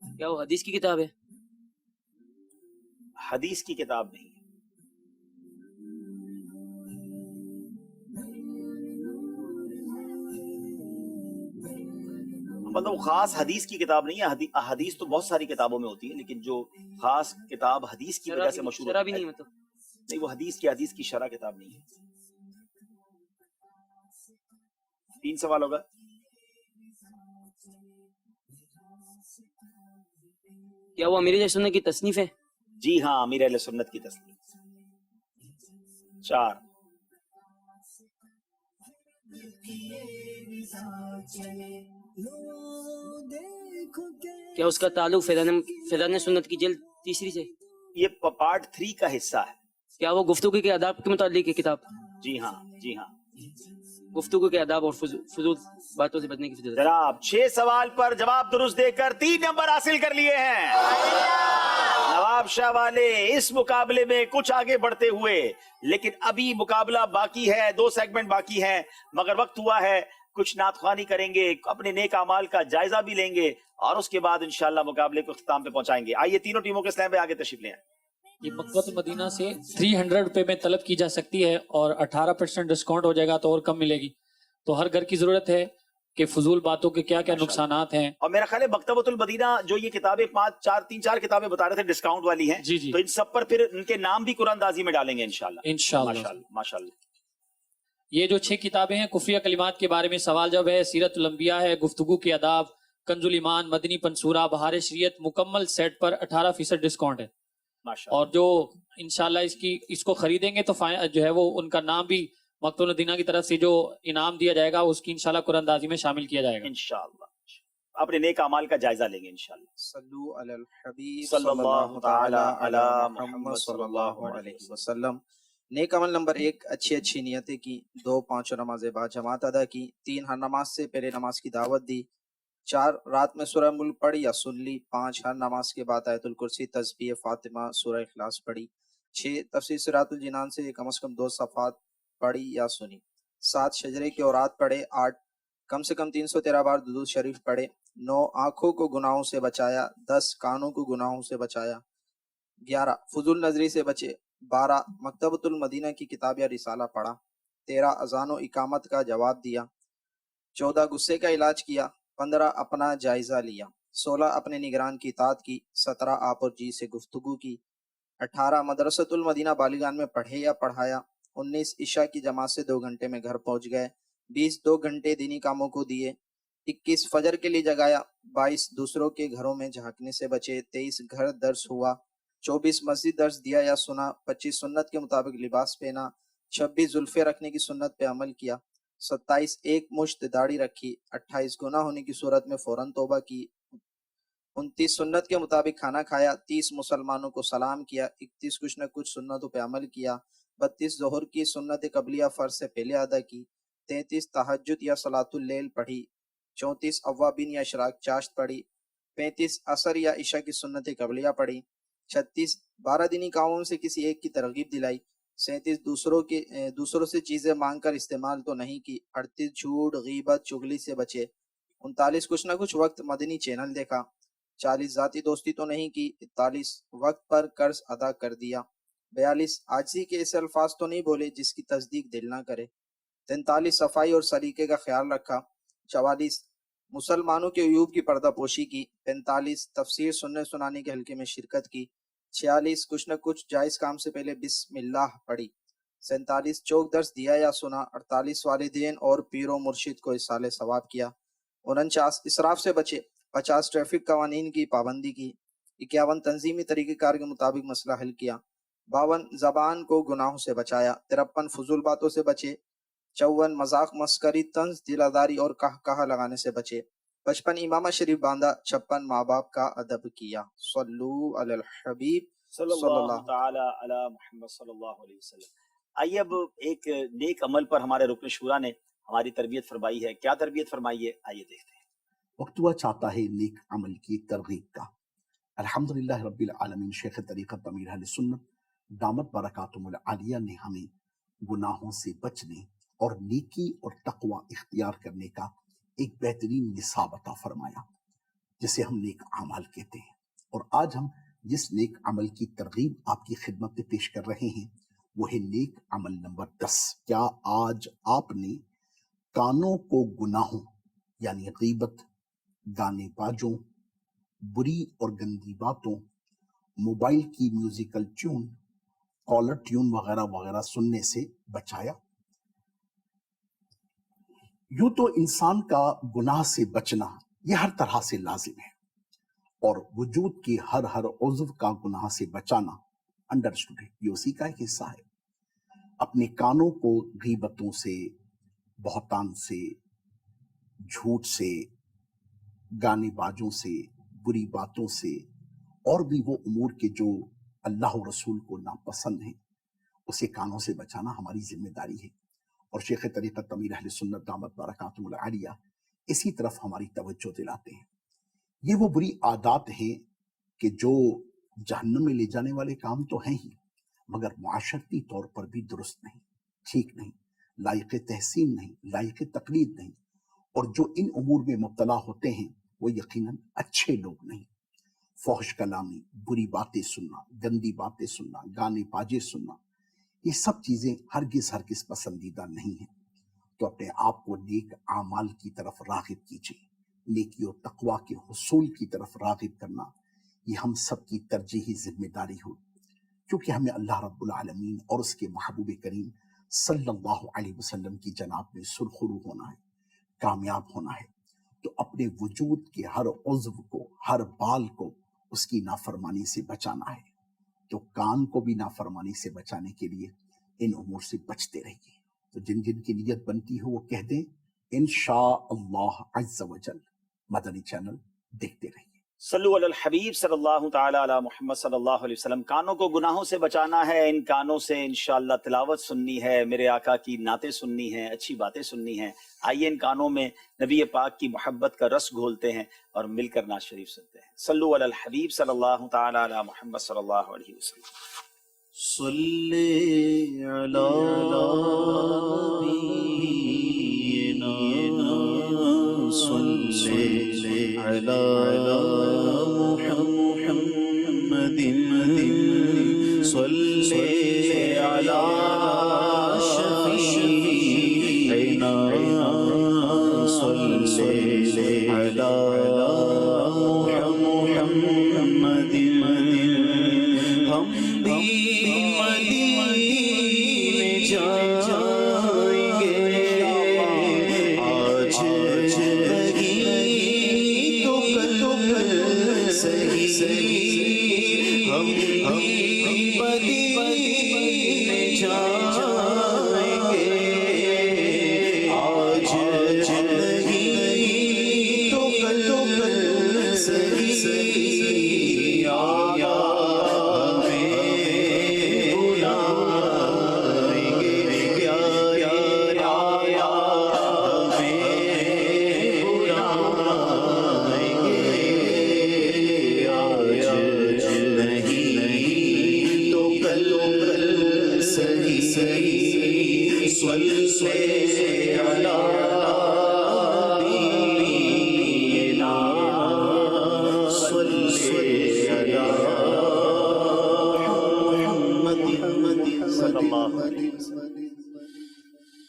क्या वो हदीस की किताब है? हदीस की किताब नहीं है। मतलब खास हदीस की किताब नहीं है। हदीस तो बहुत सारी किताबों में होती है, लेकिन जो खास किताब हदीस की वजह से मशहूर शरा भी है, नहीं मतलब नहीं, वो हदीस की शरह किताब नहीं है। 3 सवाल होगा। क्या वो अमीर सुन्नत की तसनीफ है? जी हाँ, अमीर अहले सुन्नत की तस्नीफ। 4 क्या उसका ताल्लुक फैज़ान सुन्नत की जिल्द 3 से? ये पार्ट 3 का हिस्सा है। क्या वो गुफ्तगू के आदाब के मुतालिक है किताब? जी हाँ, जी हाँ। गुफ्तगू के आदाब और फजूल बातों से बचने की फितरत। जनाब 6 सवाल पर जवाब दुरुस्त देकर 3 नंबर हासिल कर लिए हैं। नवाब शाह वाले इस मुकाबले में कुछ आगे बढ़ते हुए, लेकिन अभी मुकाबला बाकी है, 2 सेगमेंट बाकी हैं, मगर वक्त हुआ है कुछ नातख्वानी करेंगे, अपने नेक अमाल का जायजा भी लेंगे और उसके बाद इंशाल्लाह मुकाबले को इख्तिताम पे पहुंचाएंगे। आइए तीनों टीमों के स्लैम पे आगे तशरीफ लें। ये मक्का मदीना से 300 रुपए में तलब की जा सकती है और 18% डिस्काउंट हो जाएगा तो और कम मिलेगी। तो हर घर की जरूरत है कि फजूल बातों के क्या क्या नुकसानात हैं। और मेरा ख्याल है मकतबतुल मदीना जो ये किताबें 3-4 किताबें बता रहे थे डिस्काउंट वाली हैं, जी जी, तो इन सब पर फिर उनके नाम भी कुरानदाजी में डालेंगे इंशाल्लाह। इंशाल्लाह। माशाल्लाह। ये जो 6 किताबें हैं, कुफरिया कलिमात के बारे में सवाल जवाब है, सीरतुल अंबिया है, गुफ्तगू के आदाब, कंजुल ईमान, मदनी पंसूरा, बहार शरीयत, मुकम्मल सेट पर 18% डिस्काउंट है। और जो इंशाल्लाह इसको खरीदेंगे तो जो है वो उनका नाम भी मकतूल मदीना की तरफ से जो इनाम दिया जाएगा उसकी इंशाल्लाह कुरानदाजी में शामिल किया जाएगा इंशाल्लाह। अपने नेक अमाल का जायजा लेंगे इंशाल्लाह। सल्लु अलल हबीब सल्लल्लाहु तआला अला मुहम्मद सल्लल्लाहु अलैहि वसल्लम। नेक अमल नंबर 1, अच्छी नियतें की, 2 5 नमाज़ें बाजमात अदा की, 3 हर नमाज से पहले नमाज की दावत दी, 4 रात में सूरह मुल्क पढ़ी या सुन ली, 5 हर नमाज के बाद आयतुल कुर्सी, तस्बीह, फातिमा, सूरह इखलास पढ़ी, 6 तफसीर सिरातुल जिनान से कम से कम 2 सफ़ात पढ़ी या सुनी, 7 शजरे के औरात पढ़े, 8 कम से कम 313 बार दुरूद शरीफ पढ़े, 9 आँखों को गुनाहों से बचाया, 10 कानों को गुनाहों से बचाया, 11 फजूल नजरी से बचे, 12 मकतबतुल मदीना की किताब या रिसाला पढ़ा, 13 अजान व इकामत का जवाब दिया, 14 गुस्से का इलाज किया, 15 अपना जायजा लिया, 16 अपने निगरान की इताअत की, 17 आप और जी से गुफ्तगू की, 18 मदरसतुल मदीना बालिगान में पढ़े या पढ़ाया, 19 इशा की जमात से 2 घंटे में घर पहुंच गए, 20 2 घंटे दीनी कामों को दिए, 21 फजर के लिए जगाया, 22 दूसरों के घरों में झांकने से बचे, 23 घर दर्स हुआ, 24 मस्जिद दर्स दिया या सुना, 25 सुन्नत के मुताबिक लिबास पहना, 26 जुल्फे रखने की सुन्नत पे अमल किया, 27 एक मुश्त दाढ़ी रखी, 28 गुनाह होने की सूरत में फौरन तौबा की, 29 सुन्नत के मुताबिक खाना खाया, 30 मुसलमानों को सलाम किया, 31 कुछ न कुछ सुन्नतों पे अमल किया, 32 जोहर की सुन्नत कबलिया फर्ज से पहले अदा की, 33 तहज्जुद या सलातुल लैल पढ़ी, 34 अव्वाबिन या इशराक चाश्त पढ़ी, 35 असर या इशा की सुन्नत कबलिया पढ़ी, 36 12 दीनी कामों से किसी एक की तरगीब दिलाई, 37 दूसरों से चीजें मांगकर इस्तेमाल तो नहीं की, 38 झूठ गीबत चुगली से बचे, 39 कुछ न कुछ वक्त मदनी चैनल देखा, 40 जाती दोस्ती तो नहीं की, 41 वक्त पर कर्ज अदा कर दिया, 42 आजिज़ी के ऐसे अल्फाज तो नहीं बोले जिसकी तस्दीक दिल ना करे, 43 सफाई और सलीके का ख्याल रखा, 44 मुसलमानों के अयूब की पर्दापोशी की, 45 तफसीर सुनने सुनाने के हल्के में शिरकत की, 46 कुछ न कुछ जायज काम से पहले बिस्मिल्लाह पढ़ी। 47 चौक दर्स दिया या सुना। 48 वालिदैन और पीरो मुर्शिद को इसाले सवाब किया। 49 इसराफ से बचे। 50 ट्रैफिक कवानीन की पाबंदी की। 51 तंजीमी तरीक़ेकार के मुताबिक मसला हल किया। 52 ज़बान को गुनाहों से बचाया। 53 फजूल बातों से बचे। 54 मजाक मस्करी तंज दिलादारी और कहा लगाने से बचे। 55 इमामा शरीफ बांधा। 56 माँ बाप का अदब किया। सल्लू अलल हबीब सल्लल्लाहु ताला अला मुहम्मद सल्लल्लाहु अलैहि वसल्लम। आइए अब एक नेक अमल पर हमारे रुकन शूरा ने हमारी तरबियत फरमाई है। क्या तरबियत फरमाई है, आइए देखते हैं। वक्त हुआ चाहता है नेक अमल की तरगीब का। अल्हम्दुलिल्लाह रब्बिल आलमीन शेख तरीक़त अमीर अहले सुन्नत दामत बरकातुहुल आलिया ने हमें गुनाहों से बचने और नेकी और तकवा इख्तियार करने का एक बेहतरीन निसाब अता फरमाया, जिसे हम नेक अमल कहते हैं। और आज हम जिस नेक अमल की तरगीब आपकी खिदमत में पेश कर रहे हैं वो है नेक अमल नंबर 10। क्या आज आपने कानों को गुनाहों यानी गीबत, गाने बाजों, बुरी और गंदी बातों, मोबाइल की म्यूजिकल ट्यून, कॉलर ट्यून वगैरह वगैरह सुनने से बचाया? यूं तो इंसान का गुनाह से बचना यह हर तरह से लाजिम है और वजूद के हर उज़्व का गुनाह से बचाना अंडरस्टूड है, ये उसी का एक हिस्सा है। अपने कानों को गीबतों से, बहतान से, झूठ से, गाने बाजों से, बुरी बातों से और भी वो उमूर के जो अल्लाह और रसूल को नापसंद है उसे कानों से बचाना हमारी जिम्मेदारी है। और शेख तरीक़त अमीर अहले सुन्नत दामत बरकातुहुल आलिया इसी तरफ हमारी तवज्जो दिलाते हैं। ये वो बुरी आदत हैं कि जो जहन्नम में ले जाने वाले काम तो हैं ही, मगर मुआशरती तौर पर भी दुरुस्त नहीं, ठीक नहीं, लायक तहसीन नहीं, लायक तकलीद नहीं। और जो इन उमूर में मुब्तला होते हैं वो यकीनन अच्छे लोग नहीं। फौहश कलामी, बुरी बातें सुनना, गंदी बातें सुनना, गाने बाजे सुनना, ये सब चीजें हरगिज पसंदीदा नहीं है। तो अपने आप को नेक आमाल की तरफ रागिब कीजिए। नेकी और तकवा के हुसूल की तरफ रागिब करना ये हम सब की तरजीही जिम्मेदारी हो, क्योंकि हमें अल्लाह रब्बुल आलमीन और उसके महबूब करीम सल्लल्लाहु अलैहि वसल्लम की जनाब में सुरखरू होना है, कामयाब होना है। तो अपने वजूद के हर उज़्व को, हर बाल को उसकी नाफरमानी से बचाना है। तो कान को भी नाफरमानी से बचाने के लिए इन उमूर से बचते रहिए। तो जिन जिन की नियत बनती हो वो कह दें इंशाअल्लाह अज़्ज़ व जल। मदनी चैनल देखते रहिए। सल्लु अलल हबीब सल्लल्लाहु ताला अला मुहम्मद सल्लल्लाहु अलैहि वसल्लम। कानों को गुनाहों से बचाना है, इन कानों से इंशाअल्लाह तिलावत सुननी है, मेरे आका की नातें सुननी है, अच्छी बातें सुननी है। आइए इन कानों में नबी पाक की मोहब्बत का रस घोलते हैं और मिलकर नात शरीफ सुनते हैं। सल्लु अलल हबीब सल्लल्लाहु ताला अला मुहम्मद सल्लल्लाहु अलैहि वसल्लम। सल्ले अला नबीना सल्ले अला मुहम्मदिन सल्ले अला शफीना सल्ले अला मुहम्मदिन। हम भी मदीने जाएंगे आज नहीं तो कल सही। हम मदीने जाएंगे आज नहीं तो कल सही।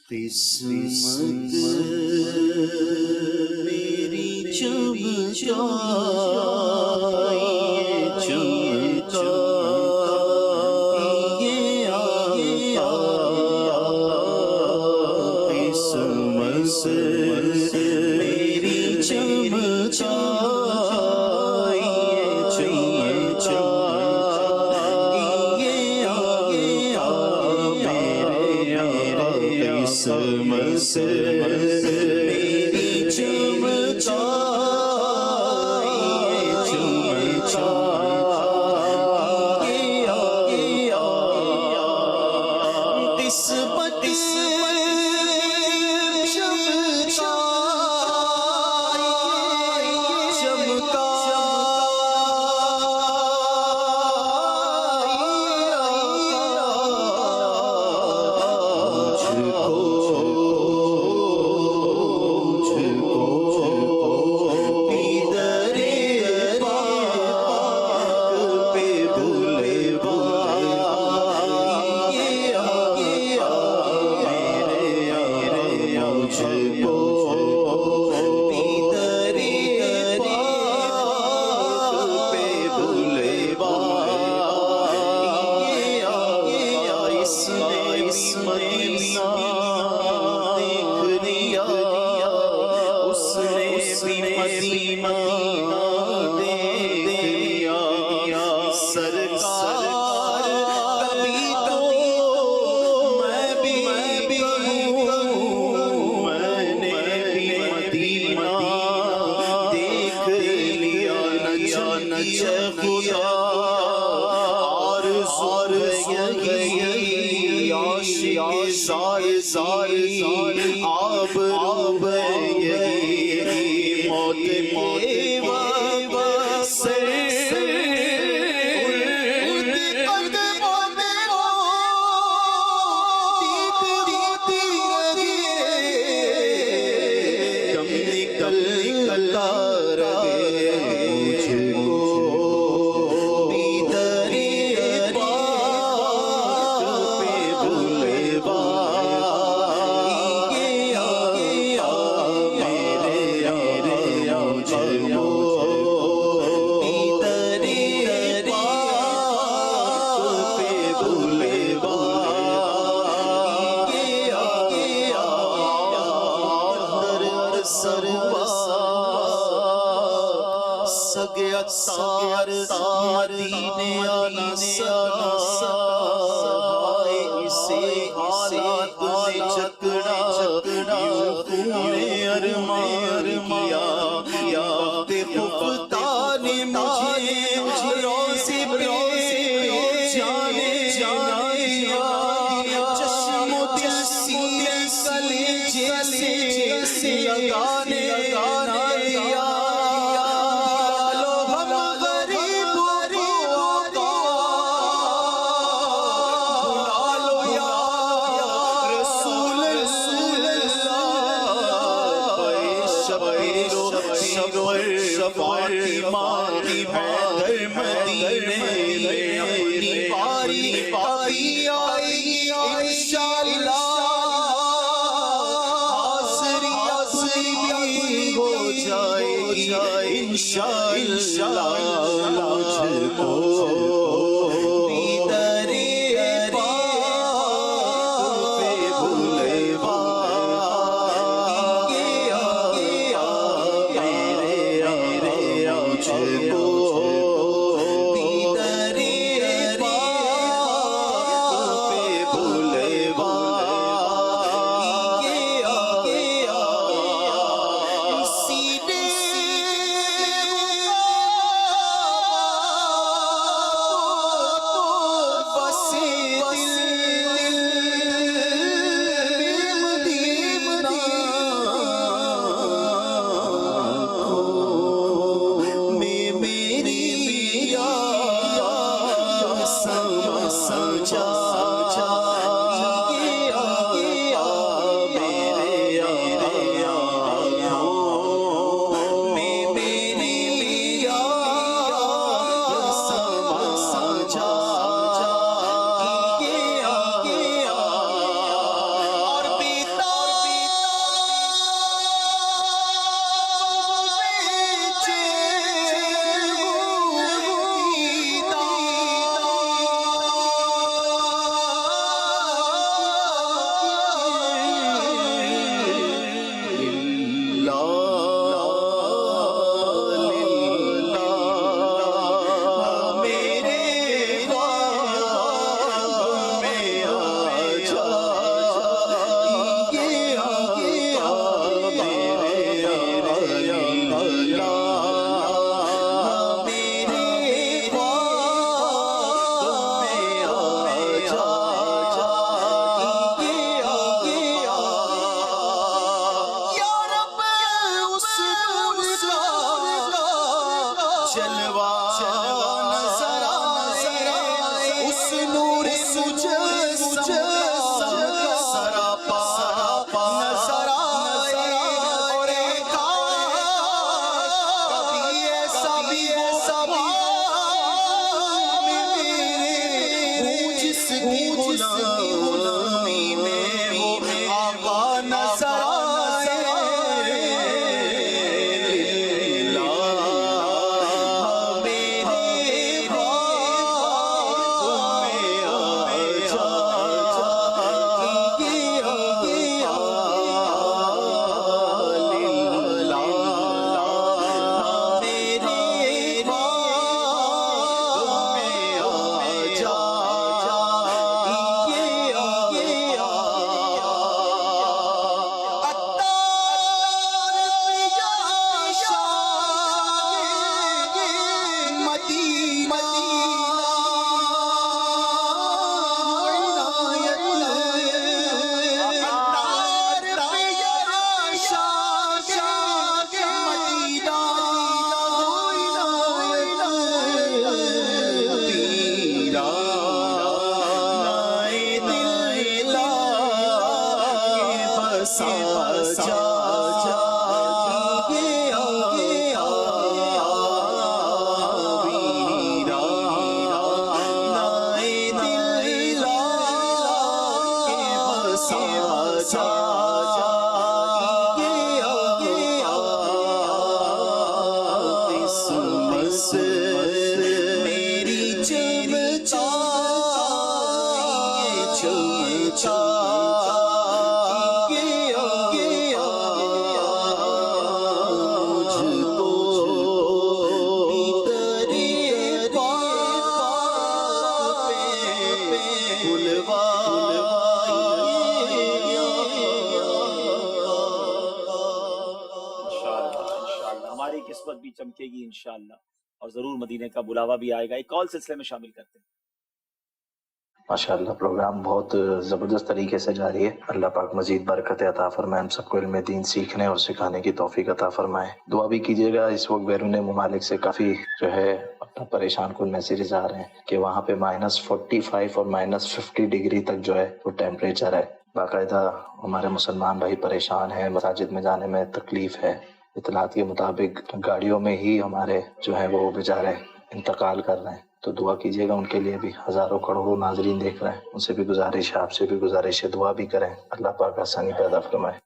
किस्मत मेरी जब जाए चमका میری جس کی غلامی میں وہ آقا نظر آئے قسمت بھی چمکے گی انشاءاللہ اور ضرور مدینے کا بلاوا بھی آئے گا. ایک کال سلسلے میں شامل کرتے ہیں. ماشاءاللہ پروگرام بہت زبردست طریقے سے جاری ہے. اللہ پاک مزید برکت عطا فرمائے, ہم سب کو علم دین سیکھنے اور سکھانے کی توفیق عطا فرمائے. دعا بھی کیجیے گا. اس وقت بیرون ممالک سے کافی جو ہے اپنا پریشان کن میسیجز آ رہے ہیں کہ وہاں پہ -45 اور -50 ڈگری تک جو ہے وہ ٹیمپریچر ہے. باقاعدہ ہمارے مسلمان بھائی پریشان ہیں, مساجد میں جانے میں تکلیف ہے. اطلاعات کے مطابق گاڑیوں میں ہی ہمارے جو ہے وہ بیچارے انتقال کر رہے ہیں. تو دعا کیجیے گا ان کے لیے بھی. ہزاروں کروڑوں ناظرین دیکھ رہے ہیں, ان سے بھی گزارش ہے, آپ سے بھی گزارش ہے, دعا بھی کریں. اللہ پاک آسانی پیدا فرمائے.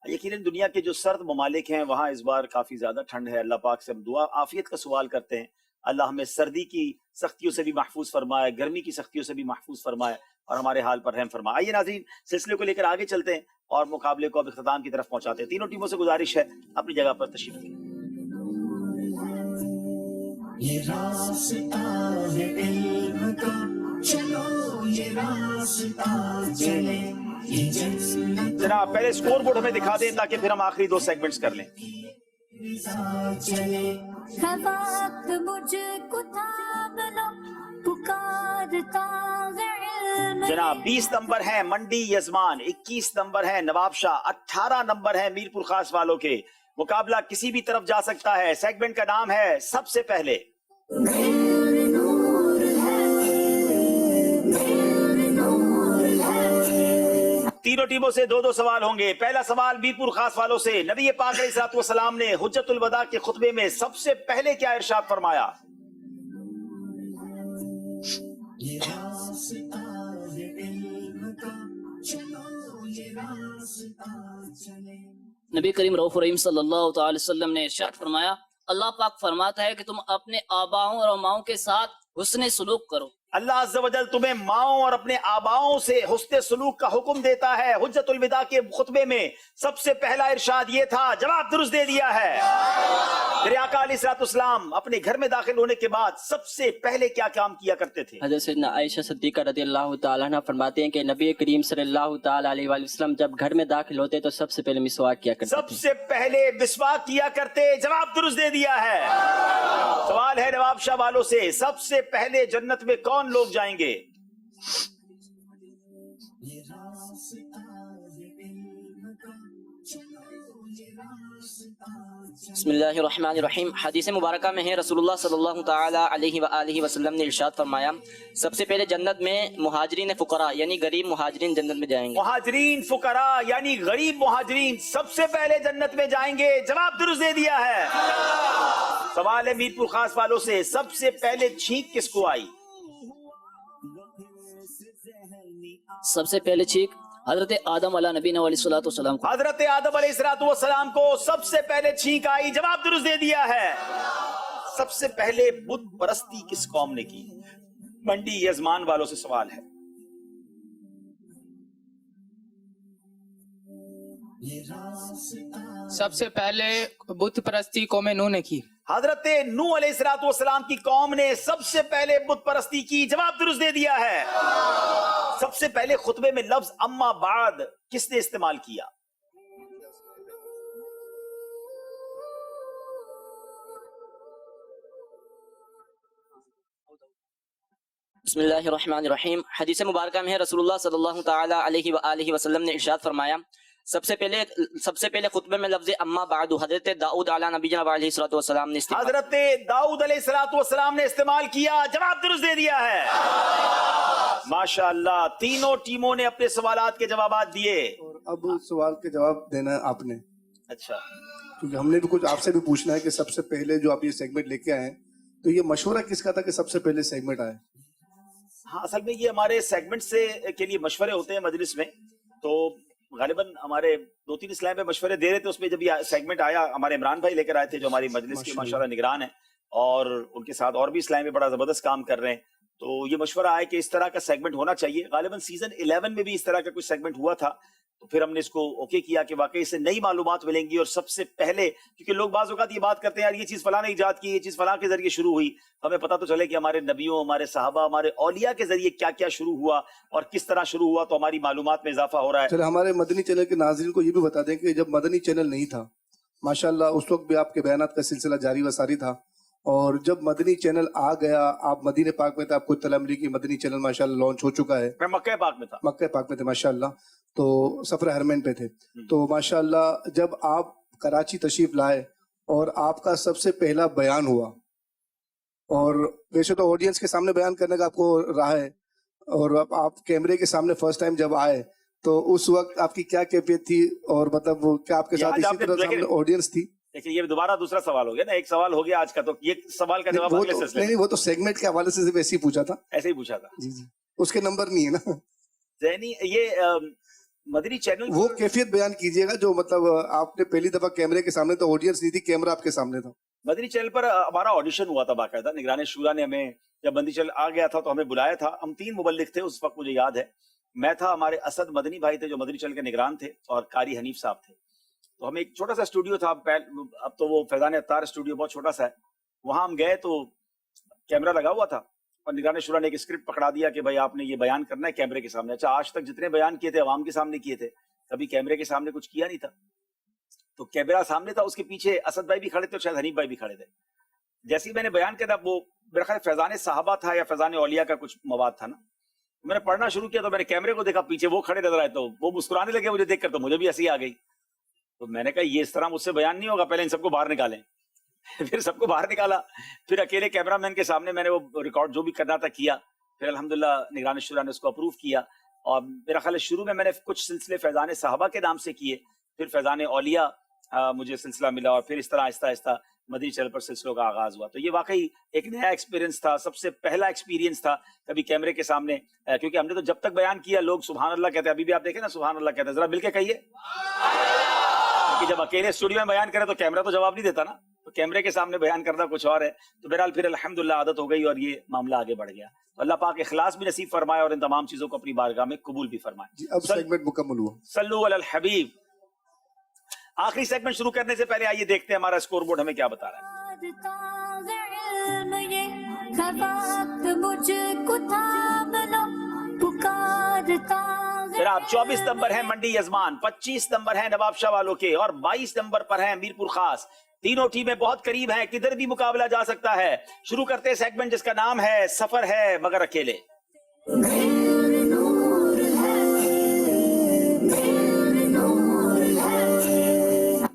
یقیناً دنیا کے جو سرد ممالک ہیں وہاں اس بار کافی زیادہ ٹھنڈ ہے. اللہ پاک سے ہم دعا عافیت کا سوال کرتے ہیں. اللہ ہمیں سردی کی سختیوں سے بھی محفوظ فرمائے, گرمی کی سختیوں سے بھی محفوظ فرمائے اور ہمارے حال پر رحم فرمائے. آئیے ناظرین سلسلے کو لے کر آگے چلتے ہیں اور مقابلے کو اب اختتام کی طرف پہنچاتے ہیں. تینوں ٹیموں سے گزارش ہے اپنی جگہ پر تشریف لیں. یہ راستہ ہے علم کا, چلو یہ راستہ چلے. جناب پہلے اسکور بورڈ ہمیں دکھا دیں تاکہ پھر ہم آخری 2 سیگمنٹس کر لیں. وقت مجھ کو تھام لو, پکارتا ہے. جناب 20 نمبر ہیں منڈی یزمان, 21 نمبر ہیں نواب شاہ, 18 نمبر ہیں میر پور خاص والوں کے. مقابلہ کسی بھی طرف جا سکتا ہے. سیگمنٹ کا نام ہے سب سے پہلے. تینوں ٹیموں سے 2 سوال ہوں گے. پہلا سوال میر پور خاص والوں سے. نبی پاک علیہ الصلوۃ والسلام نے حجت الوداع کے خطبے میں سب سے پہلے کیا ارشاد فرمایا؟ نبی کریم رؤوف الرحیم صلی اللہ تعالی وسلم نے ارشاد فرمایا, اللہ پاک فرماتا ہے کہ تم اپنے آباؤں اور اماؤں کے ساتھ حسن سلوک کرو. اللہ عز و جل تمہیں ماؤں اور اپنے آباؤں سے حسن سلوک کا حکم دیتا ہے. حجت الوداع کے خطبے میں سب سے پہلا ارشاد یہ تھا. جواب درست دے دیا ہے. میرے آقا علیہ الصلوۃ والسلام اپنے گھر میں داخل ہونے کے بعد سب سے پہلے کیا کام کیا کرتے تھے؟ حضرت سیدنا عائشہ صدیقہ رضی اللہ تعالیٰ عنہ فرماتے ہیں کہ نبی کریم صلی اللہ تعالیٰ علیہ وآلہ وسلم جب گھر میں داخل ہوتے تو سب سے پہلے مسواک کیا کرتے تھے. سب سے پہلے مسواک کیا کرتے. جواب درست دے دیا ہے. سوال ہے نواب شاہ والوں سے, سب سے پہلے جنت میں کون لوگ جائیں گے؟ بسم اللہ الرحمن الرحیم. حدیث مبارکہ میں ہے رسول اللہ صلی اللہ تعالی علیہ وآلہ وسلم نے ارشاد فرمایا, سب سے پہلے جنت میں مہاجرین فقراء یعنی غریب مہاجرین جنت میں جائیں گے. مہاجرین فقراء یعنی غریب مہاجرین سب سے پہلے جنت میں جائیں گے. جواب درست دے دیا ہے. سوال ہے میر پور خاص والوں سے, سب سے پہلے چھینک کس کو آئی؟ سب سے پہلے چھینک حضرت آدم علیہ نبی والسلام کو. حضرت آدم علیہ السلام کو سب سے پہلے چھینک آئی. جواب درست دے دیا ہے. سب سے پہلے بت پرستی کس قوم نے کی؟ منڈی یزمان والوں سے سوال ہے. سب سے پہلے بت پرستی قوم نوح نے کی. حضرت نوح علیہ السلام کی قوم نے سب سے پہلے بت پرستی کی. جواب درست دے دیا ہے. سب سے پہلے خطبے میں لفظ اما بعد کس نے استعمال کیا؟ بسم اللہ الرحمن الرحیم. حدیث مبارکہ میں ہے رسول اللہ صلی اللہ تعالی علیہ وآلہ وسلم نے ارشاد فرمایا سب سے پہلے خطبے میں لفظ اما بعد حضرت داؤد علیہ نبی جناب علیہ السلام نے استعمال حضرت داؤد علیہ السلام نے استعمال کیا. جواب درست دے دیا ہے. ماشاءاللہ تینوں ٹیموں نے اپنے سوالات کے جوابات دیے. اور اب سوال کے جواب دینا ہے آپ نے. اچھا کیونکہ ہم نے بھی کچھ آپ سے بھی پوچھنا ہے کہ سب سے پہلے جو آپ یہ سیگمنٹ لے کے آئے ہیں تو یہ مشورہ کس کا تھا کہ سب سے پہلے سیگمنٹ آئے؟ ہاں اصل میں یہ ہمارے سیگمنٹ سے کے لیے مشورے ہوتے ہیں مجلس میں. تو غالباً ہمارے 2-3 اسلام پہ مشورے دے رہے تھے. اس میں جب یہ سیگمنٹ آیا ہمارے عمران بھائی لے کر آئے تھے جو ہماری مجلس کے ماشاءاللہ نگران ہیں اور ان کے ساتھ اور بھی اسلام میں بڑا زبردست کام کر رہے ہیں. تو یہ مشورہ آیا کہ اس طرح کا سیگمنٹ ہونا چاہیے. غالباً سیزن 11 میں بھی اس طرح کا کچھ سیگمنٹ ہوا تھا. تو پھر ہم نے اس کو اوکے کیا کہ واقعی اس سے نئی معلومات ملیں گی. اور سب سے پہلے کیونکہ لوگ بعض اوقات یہ بات کرتے ہیں یار یہ چیز فلاں نے ایجاد کی, یہ چیز فلاں کے ذریعے شروع ہوئی. ہمیں پتہ تو چلے کہ ہمارے نبیوں, ہمارے صحابہ, ہمارے اولیاء کے ذریعے کیا کیا شروع ہوا اور کس طرح شروع ہوا. تو ہماری معلومات میں اضافہ ہو رہا ہے. چلے ہمارے مدنی چینل کے ناظرین کو یہ بھی بتا دیں کہ جب مدنی چینل نہیں تھا ماشاءاللہ اس وقت بھی آپ کے بیانات کا سلسلہ جاری و ساری تھا. اور جب مدنی چینل آ گیا آپ مدینہ پاک میں تھے, آپ کو اطلاع ملی کہ مدنی چینل ماشاءاللہ لانچ ہو چکا ہے. میں مکہ پاک میں تھا. مکہ پاک میں تھے ماشاءاللہ. تو سفر حرمین پہ تھے. تو ماشاءاللہ جب آپ کراچی تشریف لائے اور آپ کا سب سے پہلا بیان ہوا اور ویسے تو آڈینس کے سامنے بیان کرنے کا آپ کو راہ ہے اور اب آپ کیمرے کے سامنے فرسٹ ٹائم جب آئے تو اس وقت آپ کی کیا کیفیت تھی اور مطلب کیا آپ کے ساتھ اسی طرح سامنے آڈینس تھی؟ دیکھیں یہ دوبارہ دوسرا سوال ہو گیا نا. ایک سوال ہو گیا آج کا, تو یہ سوال کا جواب اگلے سلسلے میں. نہیں وہ تو سیگمنٹ کے حوالے سے ایسے ہی پوچھا تھا. ایسے ہی پوچھا تھا. جی جی اس کے نمبر نہیں ہے نا. ذہنی یہ مدنی چینل وہ کیفیت بیان کیجئے گا جو مطلب آپ نے پہلی دفعہ کیمرے کے سامنے تو آڈینس نہیں تھی, کیمرہ آپ کے سامنے تھا. مدنی چینل پر ہمارا آڈیشن ہوا تھا باقاعدہ. نگران شورا نے ہمیں جب مدنی چینل آ گیا تھا تو ہمیں بلایا تھا. ہم 3 مبلغ تھے اس وقت مجھے یاد ہے. میں تھا, ہمارے اسد مدنی بھائی تھے جو مدنی چینل کے نگران تھے اور قاری حنیف صاحب تھے. تو ہمیں ایک چھوٹا سا اسٹوڈیو تھا, اب تو وہ فیضان اتار اسٹوڈیو بہت چھوٹا سا ہے. وہاں ہم گئے تو کیمرہ لگا ہوا تھا اور نگران شورا نے ایک اسکرپٹ پکڑا دیا کہ بھائی آپ نے یہ بیان کرنا ہے کیمرے کے سامنے. اچھا آج تک جتنے بیان کیے تھے عوام کے سامنے کیے تھے, کبھی کیمرے کے سامنے کچھ کیا نہیں تھا. تو کیمرہ سامنے تھا, اس کے پیچھے اسد بھائی بھی کھڑے تھے اور شاید حنیف بھائی بھی کھڑے تھے. جیسے ہی میں نے بیان کیا تھا وہ میرا خیال فیضان صحابہ تھا یا فیضان اولیاء کا کچھ مواد تھا نا. میں نے پڑھنا شروع کیا تو میں نے کیمرے کو دیکھا, پیچھے وہ کھڑے نظر آئے تو وہ مسکرانے لگے مجھے دیکھ کر. تو مجھے بھی ہنسی آ گئی. تو میں نے کہا یہ اس طرح مجھ سے بیان نہیں ہوگا, پہلے ان سب کو باہر نکالیں. پھر سب کو باہر نکالا, پھر اکیلے کیمرہ مین کے سامنے میں نے وہ ریکارڈ جو بھی کرنا تھا کیا. پھر الحمدللہ نگران شورا نے اس کو اپروو کیا. اور میرا خیال ہے شروع میں نے کچھ سلسلے فیضان صحابہ کے نام سے کیے, پھر فیضان اولیاء مجھے سلسلہ ملا اور پھر اس طرح آہستہ آہستہ مدنی چینل پر سلسلوں کا آغاز ہوا. تو یہ واقعی ایک نیا ایکسپیرینس تھا, سب سے پہلا ایکسپیرینس تھا کبھی کیمرے کے سامنے. کیونکہ ہم نے تو جب تک بیان کیا لوگ سبحان اللہ کہتے ہیں, ابھی بھی آپ دیکھیں نا سبحان اللہ کہتے ہیں, ذرا مل کے کہیے. کیونکہ جب اکیلے اسٹوڈیو میں بیان کرے تو کیمرہ تو جواب نہیں دیتا نا, تو کیمرے کے سامنے بیان کرنا کچھ اور ہے. تو بہرحال پھر الحمدللہ عادت ہو گئی اور یہ معاملہ آگے بڑھ گیا. اللہ پاک اخلاص بھی نصیب فرمائے اور ان تمام چیزوں کو اپنی بارگاہ میں قبول بھی فرمائے. اب سیگمنٹ مکمل ہوا. صلو علی الحبیب. آخری سیگمنٹ شروع کرنے سے پہلے آئیے دیکھتے ہیں ہمارا اسکور بورڈ ہمیں کیا بتا رہا ہے. جناب 24 نمبر ہے منڈی یزمان, 25 نمبر ہے نواب شاہ والوں کے اور 22 نمبر پر ہے میرپور خاص. تینوں ٹیمیں بہت قریب ہیں, کدھر بھی مقابلہ جا سکتا ہے. شروع کرتے ہیں سیگمنٹ جس کا نام ہے سفر ہے مگر اکیلے.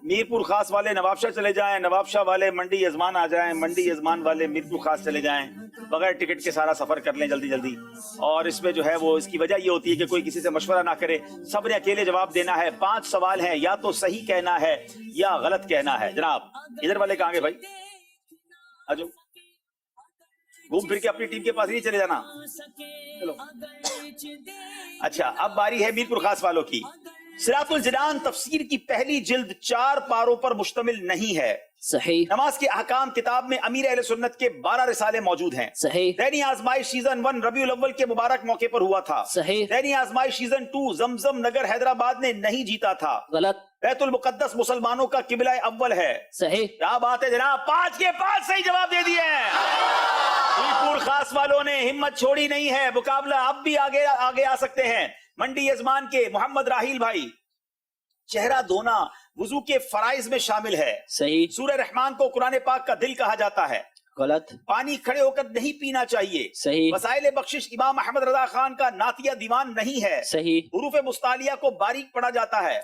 میرپور خاص والے نواب شاہ چلے جائیں, نواب شاہ والے منڈی یزمان آ جائیں, منڈی یزمان والے میرپور خاص چلے جائیں. بغیر ٹکٹ کے سارا سفر کر لیں جلدی جلدی. اور اس میں جو ہے وہ اس کی وجہ یہ ہوتی ہے کہ کوئی کسی سے مشورہ نہ کرے, سب نے اکیلے جواب دینا ہے. 5 سوال ہیں, یا تو صحیح کہنا ہے یا غلط کہنا ہے. جناب ادھر والے کہاں گے بھائی, آجو. घूम फिर के अपनी टीम के पास नहीं चले जाना। चलो अच्छा, अब बारी है मीरपुर खास वालों की। सिरातुल जिनान तफसीर की पहली जिल्द 4 पारों पर मुश्तमिल नहीं है। सही। नमाज के अहकाम किताब में अमीर अहले सुन्नत के 12 रिसाले मौजूद हैं। सही। दैनी आजमाइश सीजन 1 रबीउल अव्वल के मुबारक मौके पर हुआ था। सही। दैनी आजमाइश सीजन 2 जमजम नगर हैदराबाद ने नहीं जीता था। गलत। बैतुल मुकद्दस मुसलमानों का किबला अव्वल है। सही। क्या बात है जनाब, 5 के 5 सही जवाब दे दिए हैं। मीरपुर खास वालों ने हिम्मत छोड़ी नहीं है, मुकाबला अब भी आगे आगे आ सकते हैं। मंडी यजमान के मोहम्मद राहील भाई, चेहरा धोना वुजू के फराइज में शामिल है। सही। सूरह रहमान को कुरान पाक का दिल कहा जाता है। गलत। पानी खड़े होकर नहीं पीना चाहिए। सही। वसाइल बख्शिश इमाम अहमद रजा खान का नातिया दीवान नहीं है। सही। हुरूफ मुस्तालिया को बारीक पढ़ा जाता है।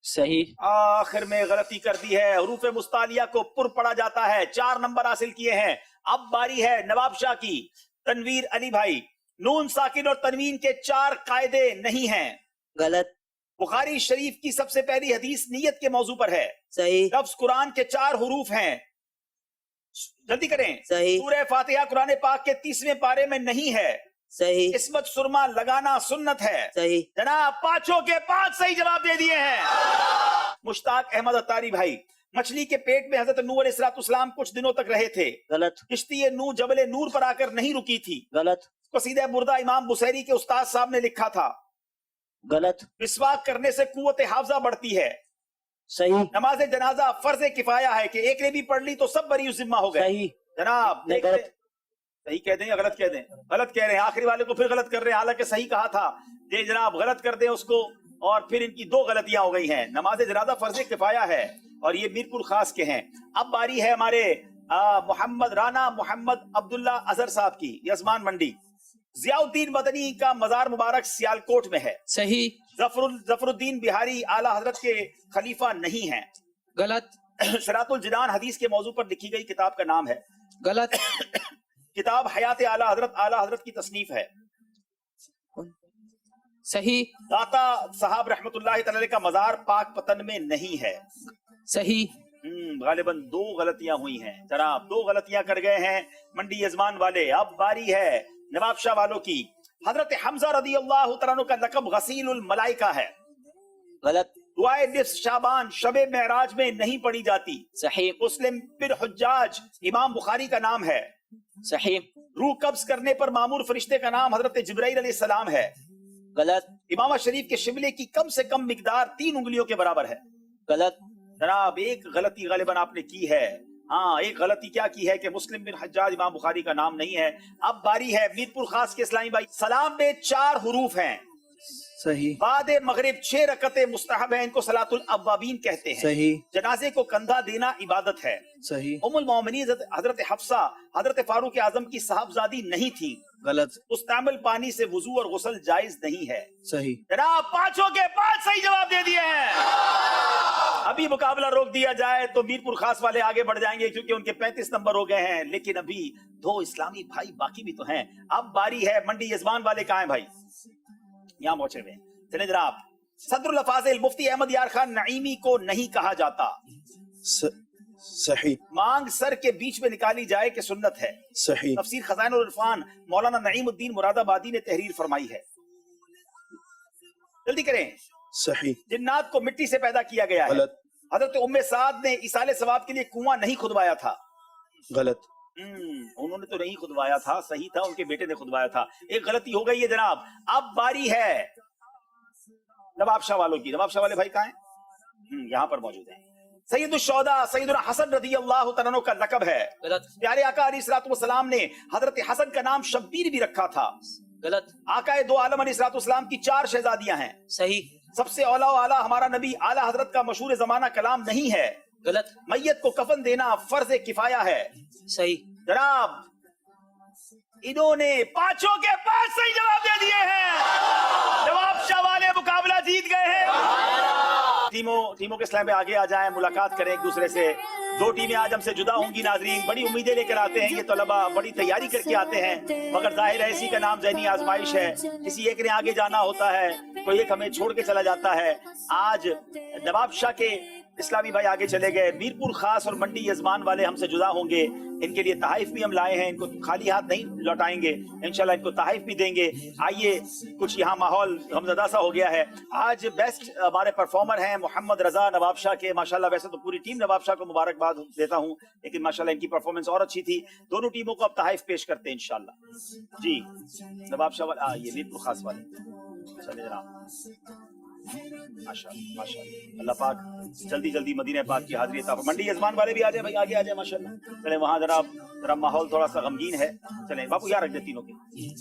सही। आखिर में गलती कर दी है, हुरूफ मुस्तालिया को पुर पढ़ा जाता है। 4 नंबर हासिल किए हैं। अब बारी है नवाब शाह की। तनवीर अली भाई, नून साकिन और तनवीन के 4 कायदे नहीं हैं। गलत। बुखारी शरीफ की सबसे पहली हदीस नियत के मौजू पर है। सही। लफ्ज कुरान के 4 हुरूफ हैं। जल्दी करें। सही। सूरह फातिहा कुरान पाक के 30वें पारे में नहीं है। सही। इस्मत सुरमा लगाना सुन्नत है। सही। जनाब 5 के 5 सही जवाब दे दिए हैं। मुश्ताक अहमद अत्तारी भाई, मछली के पेट में हजरत नूह अलैहिस्सलाम कुछ दिनों तक रहे थे। गलत। किश्ती नूह जबल नूर पर आकर नहीं रुकी थी। गलत। कसीदा बुर्दा इमाम बुसैरी के उस्ताद साहब ने लिखा था। गलत। मिसवाक करने से कुव्वत हाफजा बढ़ती है। सही। नमाज जनाजा फर्ज किफाया है कि एक ने भी पढ़ ली तो सब बरी जिम्मा हो गए। सही। जनाब सही कह दें या गलत कह दें? गलत कह रहे हैं, आखिरी वाले को फिर गलत कर रहे हैं, हालांकि सही कहा था। ये जनाब गलत कर दें उसको, और फिर इनकी 2 गलतियां हो गई हैं। नमाज जनाजा फर्ज किफाया है और ये मीरपुर खास के हैं। अब बारी है हमारे मोहम्मद राना मोहम्मद अब्दुल्ला अजहर साहब की, यजमान मंडी। जियाउद्दीन मदनी का मजार मुबारक सियालकोट में है। सही। जफरुद्दीन बिहारी आला हजरत के खलीफा नहीं हैं। गलत। सिरातुल जिनान हदीस के मौजू पर लिखी गई किताब का नाम है। गलत। किताब हयात आला हजरत की तसनीफ है। सही। दाता साहब रहमतुल्लाह तआला का मजार पाक पतन में नहीं है। सही। गालिबन 2 गलतियां हुई हैं। जनाब 2 गलतियां कर गए हैं मंडी यजमान वाले। अब बारी है नवाब शाह वालों की। हजरत हम्जा रदियल्लाहु तआला अन्हु का लक़ब गसीलुल मलाइका है। गलत। दुआए निस्फ शाबान शबे मेराज में नहीं पढ़ी जाती। सही। मुस्लिम फिर हुज्जाज इमाम बुखारी का नाम है। सही। रूह कब्ज करने पर मामूर फरिश्ते का नाम हजरत जिब्राइल अलैहिस्सलाम है। गलत। इमाम शरीफ के शिबले की कम से कम मिकदार 3 उंगलियों के बराबर है। गलत। जनाब एक गलती गालिबन आपने की है। हाँ, एक गलती क्या की है कि मुस्लिम बिन हज्जाज इमाम बुखारी का नाम नहीं है। अब बारी है मीरपुर खास के इस्लामी भाई। सलाम में 4 हुरूफ हैं। सही। बाद मगरिब 6 रकते मुस्तहब है, इनको सलातुल अव्वाबीन कहते हैं। सही। जनाजे को कंधा देना इबादत है। सही। उम्मुल मोमिनीन हजरत हफ्सा हजरत फारूक आजम की साहबजादी नहीं थी। गलत। मुस्तअमल पानी से वुजू और गुस्ल जायज नहीं है। सही। जनाब 5 के 5 सही जवाब दे दिए हैं। अभी मुकाबला रोक दिया जाए तो मीरपुर खास वाले आगे बढ़ जाएंगे, क्योंकि उनके 35 नंबर हो गए हैं। लेकिन अभी 2 इस्लामी भाई बाकी भी तो हैं। अब बारी है मंडी यजमान वाले। कहाँ हैं भाई? यहाँ पहुंचे हुए। चले जनाब। सदरुल अफाजिल मुफ्ती अहमद यार खान नईमी को नहीं कहा जाता। सही। मांग सर के बीच में निकाली जाए कि सुन्नत है। सही। तफसीर खजान और इरफान मौलाना नईमुद्दीन मुरादाबादी ने तहरीर फरमाई है। जल्दी करें। सही। जिन्नात को मिट्टी से पैदा किया गया है। गलत। हजरत उम्मे साद ने इसाले सवाब के लिए कुआं नहीं खुदवाया था। गलत। उन्होंने तो नहीं खुदवाया था, सही था उनके बेटे ने खुदवाया था। एक गलती हो गई है जनाब। अब बारी है नवाब शाह वालों की। नवाब शाह वाले भाई कहाँ हैं? यहाँ पर मौजूद हैं। सैयदुल शोहदा सैयदुना हसन रदियल्लाहु तआला अन्हु का लक़ब है। गलत। प्यारे आका अलैहिस्सलातु वस्सलाम ने हजरत हसन का नाम शब्बीर भी रखा था। गलत। आकाए 2 आलम अलैहिस्सलातु वस्सलाम की 4 शहजादियां हैं। सही। सबसे औला आला हमारा नबी आला हजरत का मशहूर जमाना कलाम नहीं है। गलत। मैयत को कफन देना फर्ज किफाया है। सही। जनाब इन्होंने 5 के 5 सही जवाब दे दिए हैं। नवाब शाह वाले मुकाबला जीत गए हैं। टीमों के इस्लाम में आगे आ जाएं, मुलाकात करें एक दूसरे से। 2 टीमें आज हमसे जुदा होंगी नाजरीन। बड़ी उम्मीदें लेकर आते हैं ये तलबा, बड़ी तैयारी करके आते हैं, मगर जाहिर है इसी का नाम ज़हनी आजमाइश है। किसी एक ने आगे जाना होता है, कोई एक हमें छोड़ के चला जाता है। आज नवाब शाह के اسلامی بھائی آگے چلے گئے. میرپور خاص اور منڈی یزمان والے ہم سے جدا ہوں گے. ان کے لیے تحائف بھی ہم لائے ہیں. ان کو خالی ہاتھ نہیں لوٹائیں گے انشاءاللہ, ان کو تحائف بھی دیں گے. آئیے, کچھ یہاں ماحول غمزدہ سا ہو گیا ہے. آج بیسٹ ہمارے پرفارمر ہیں محمد رضا نواب شاہ کے. ماشاءاللہ ویسے تو پوری ٹیم نواب شاہ کو مبارکباد دیتا ہوں, لیکن ماشاءاللہ ان کی پرفارمنس اور اچھی تھی. دونوں ٹیموں کو اب تحائف پیش کرتے ہیں انشاءاللہ. جی نواب شاہ والے, یہ میرپور خاص والے چلے جناب. ماشاءاللہ ماشاءاللہ, اللہ پاک جلدی جلدی مدینہ پاک کی حاضری عطا فرمائے. منڈی یزمان والے بھی آ جائیں بھائی, آگے آ جائیں ماشاءاللہ. چلیں وہاں ذرا ماحول تھوڑا سا غمگین ہے. چلیں باپو یہاں رکھ دے تینوں کے,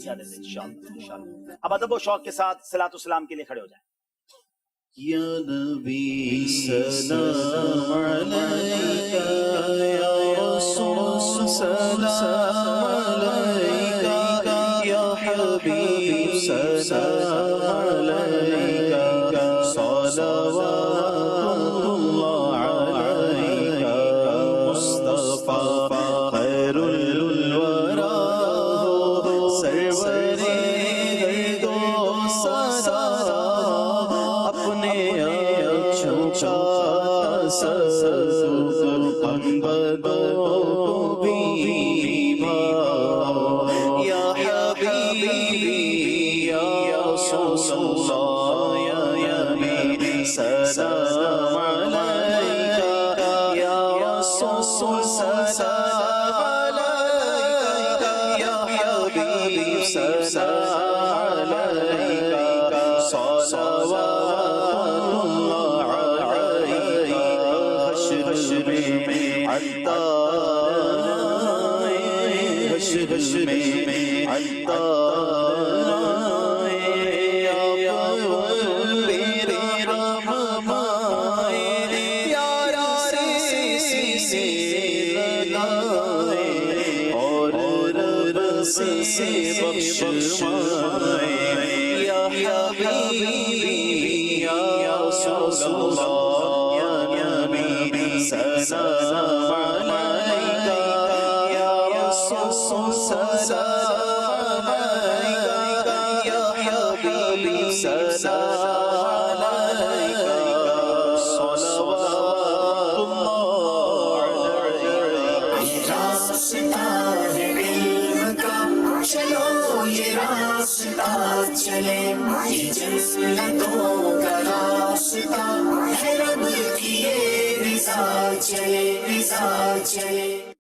یاد ہے انشاءاللہ انشاءاللہ. اب ادب و شوق کے ساتھ صلاۃ والسلام کے لیے کھڑے ہو جائیں. یا نبی سلام علیکہ, یا رسول سلام علیکہ, یا حبیب سلام علیکہ, صلوات اللہ علیکہ, مصطفیٰ خیر الورا, سرور گردو سرا, اپنے اچھوں کا تصدق ہم بدو بھی بھا. یا حبیبی یا رسول اللہ, یا نبی سلام علیکہ, یا رسول سلام علیکہ, یا حبیب سلام علیکہ, صلوات اللہ علیکہ. حشر میں عطار, حشر میں عطار, سے بخشوائے. یا حبیبی یا رسول اللہ, یا نبی سلام علیکہ, یا رسول سلام علیکہ, یا حبیب سلام علیکہ, صلوات اللہ علیکہ. راستہ ہے علم کا, چلو یہ راستہ چلے, یہ جنتوں کا راستہ ہے, رب کی یہ رضا چلے, رضا چلے.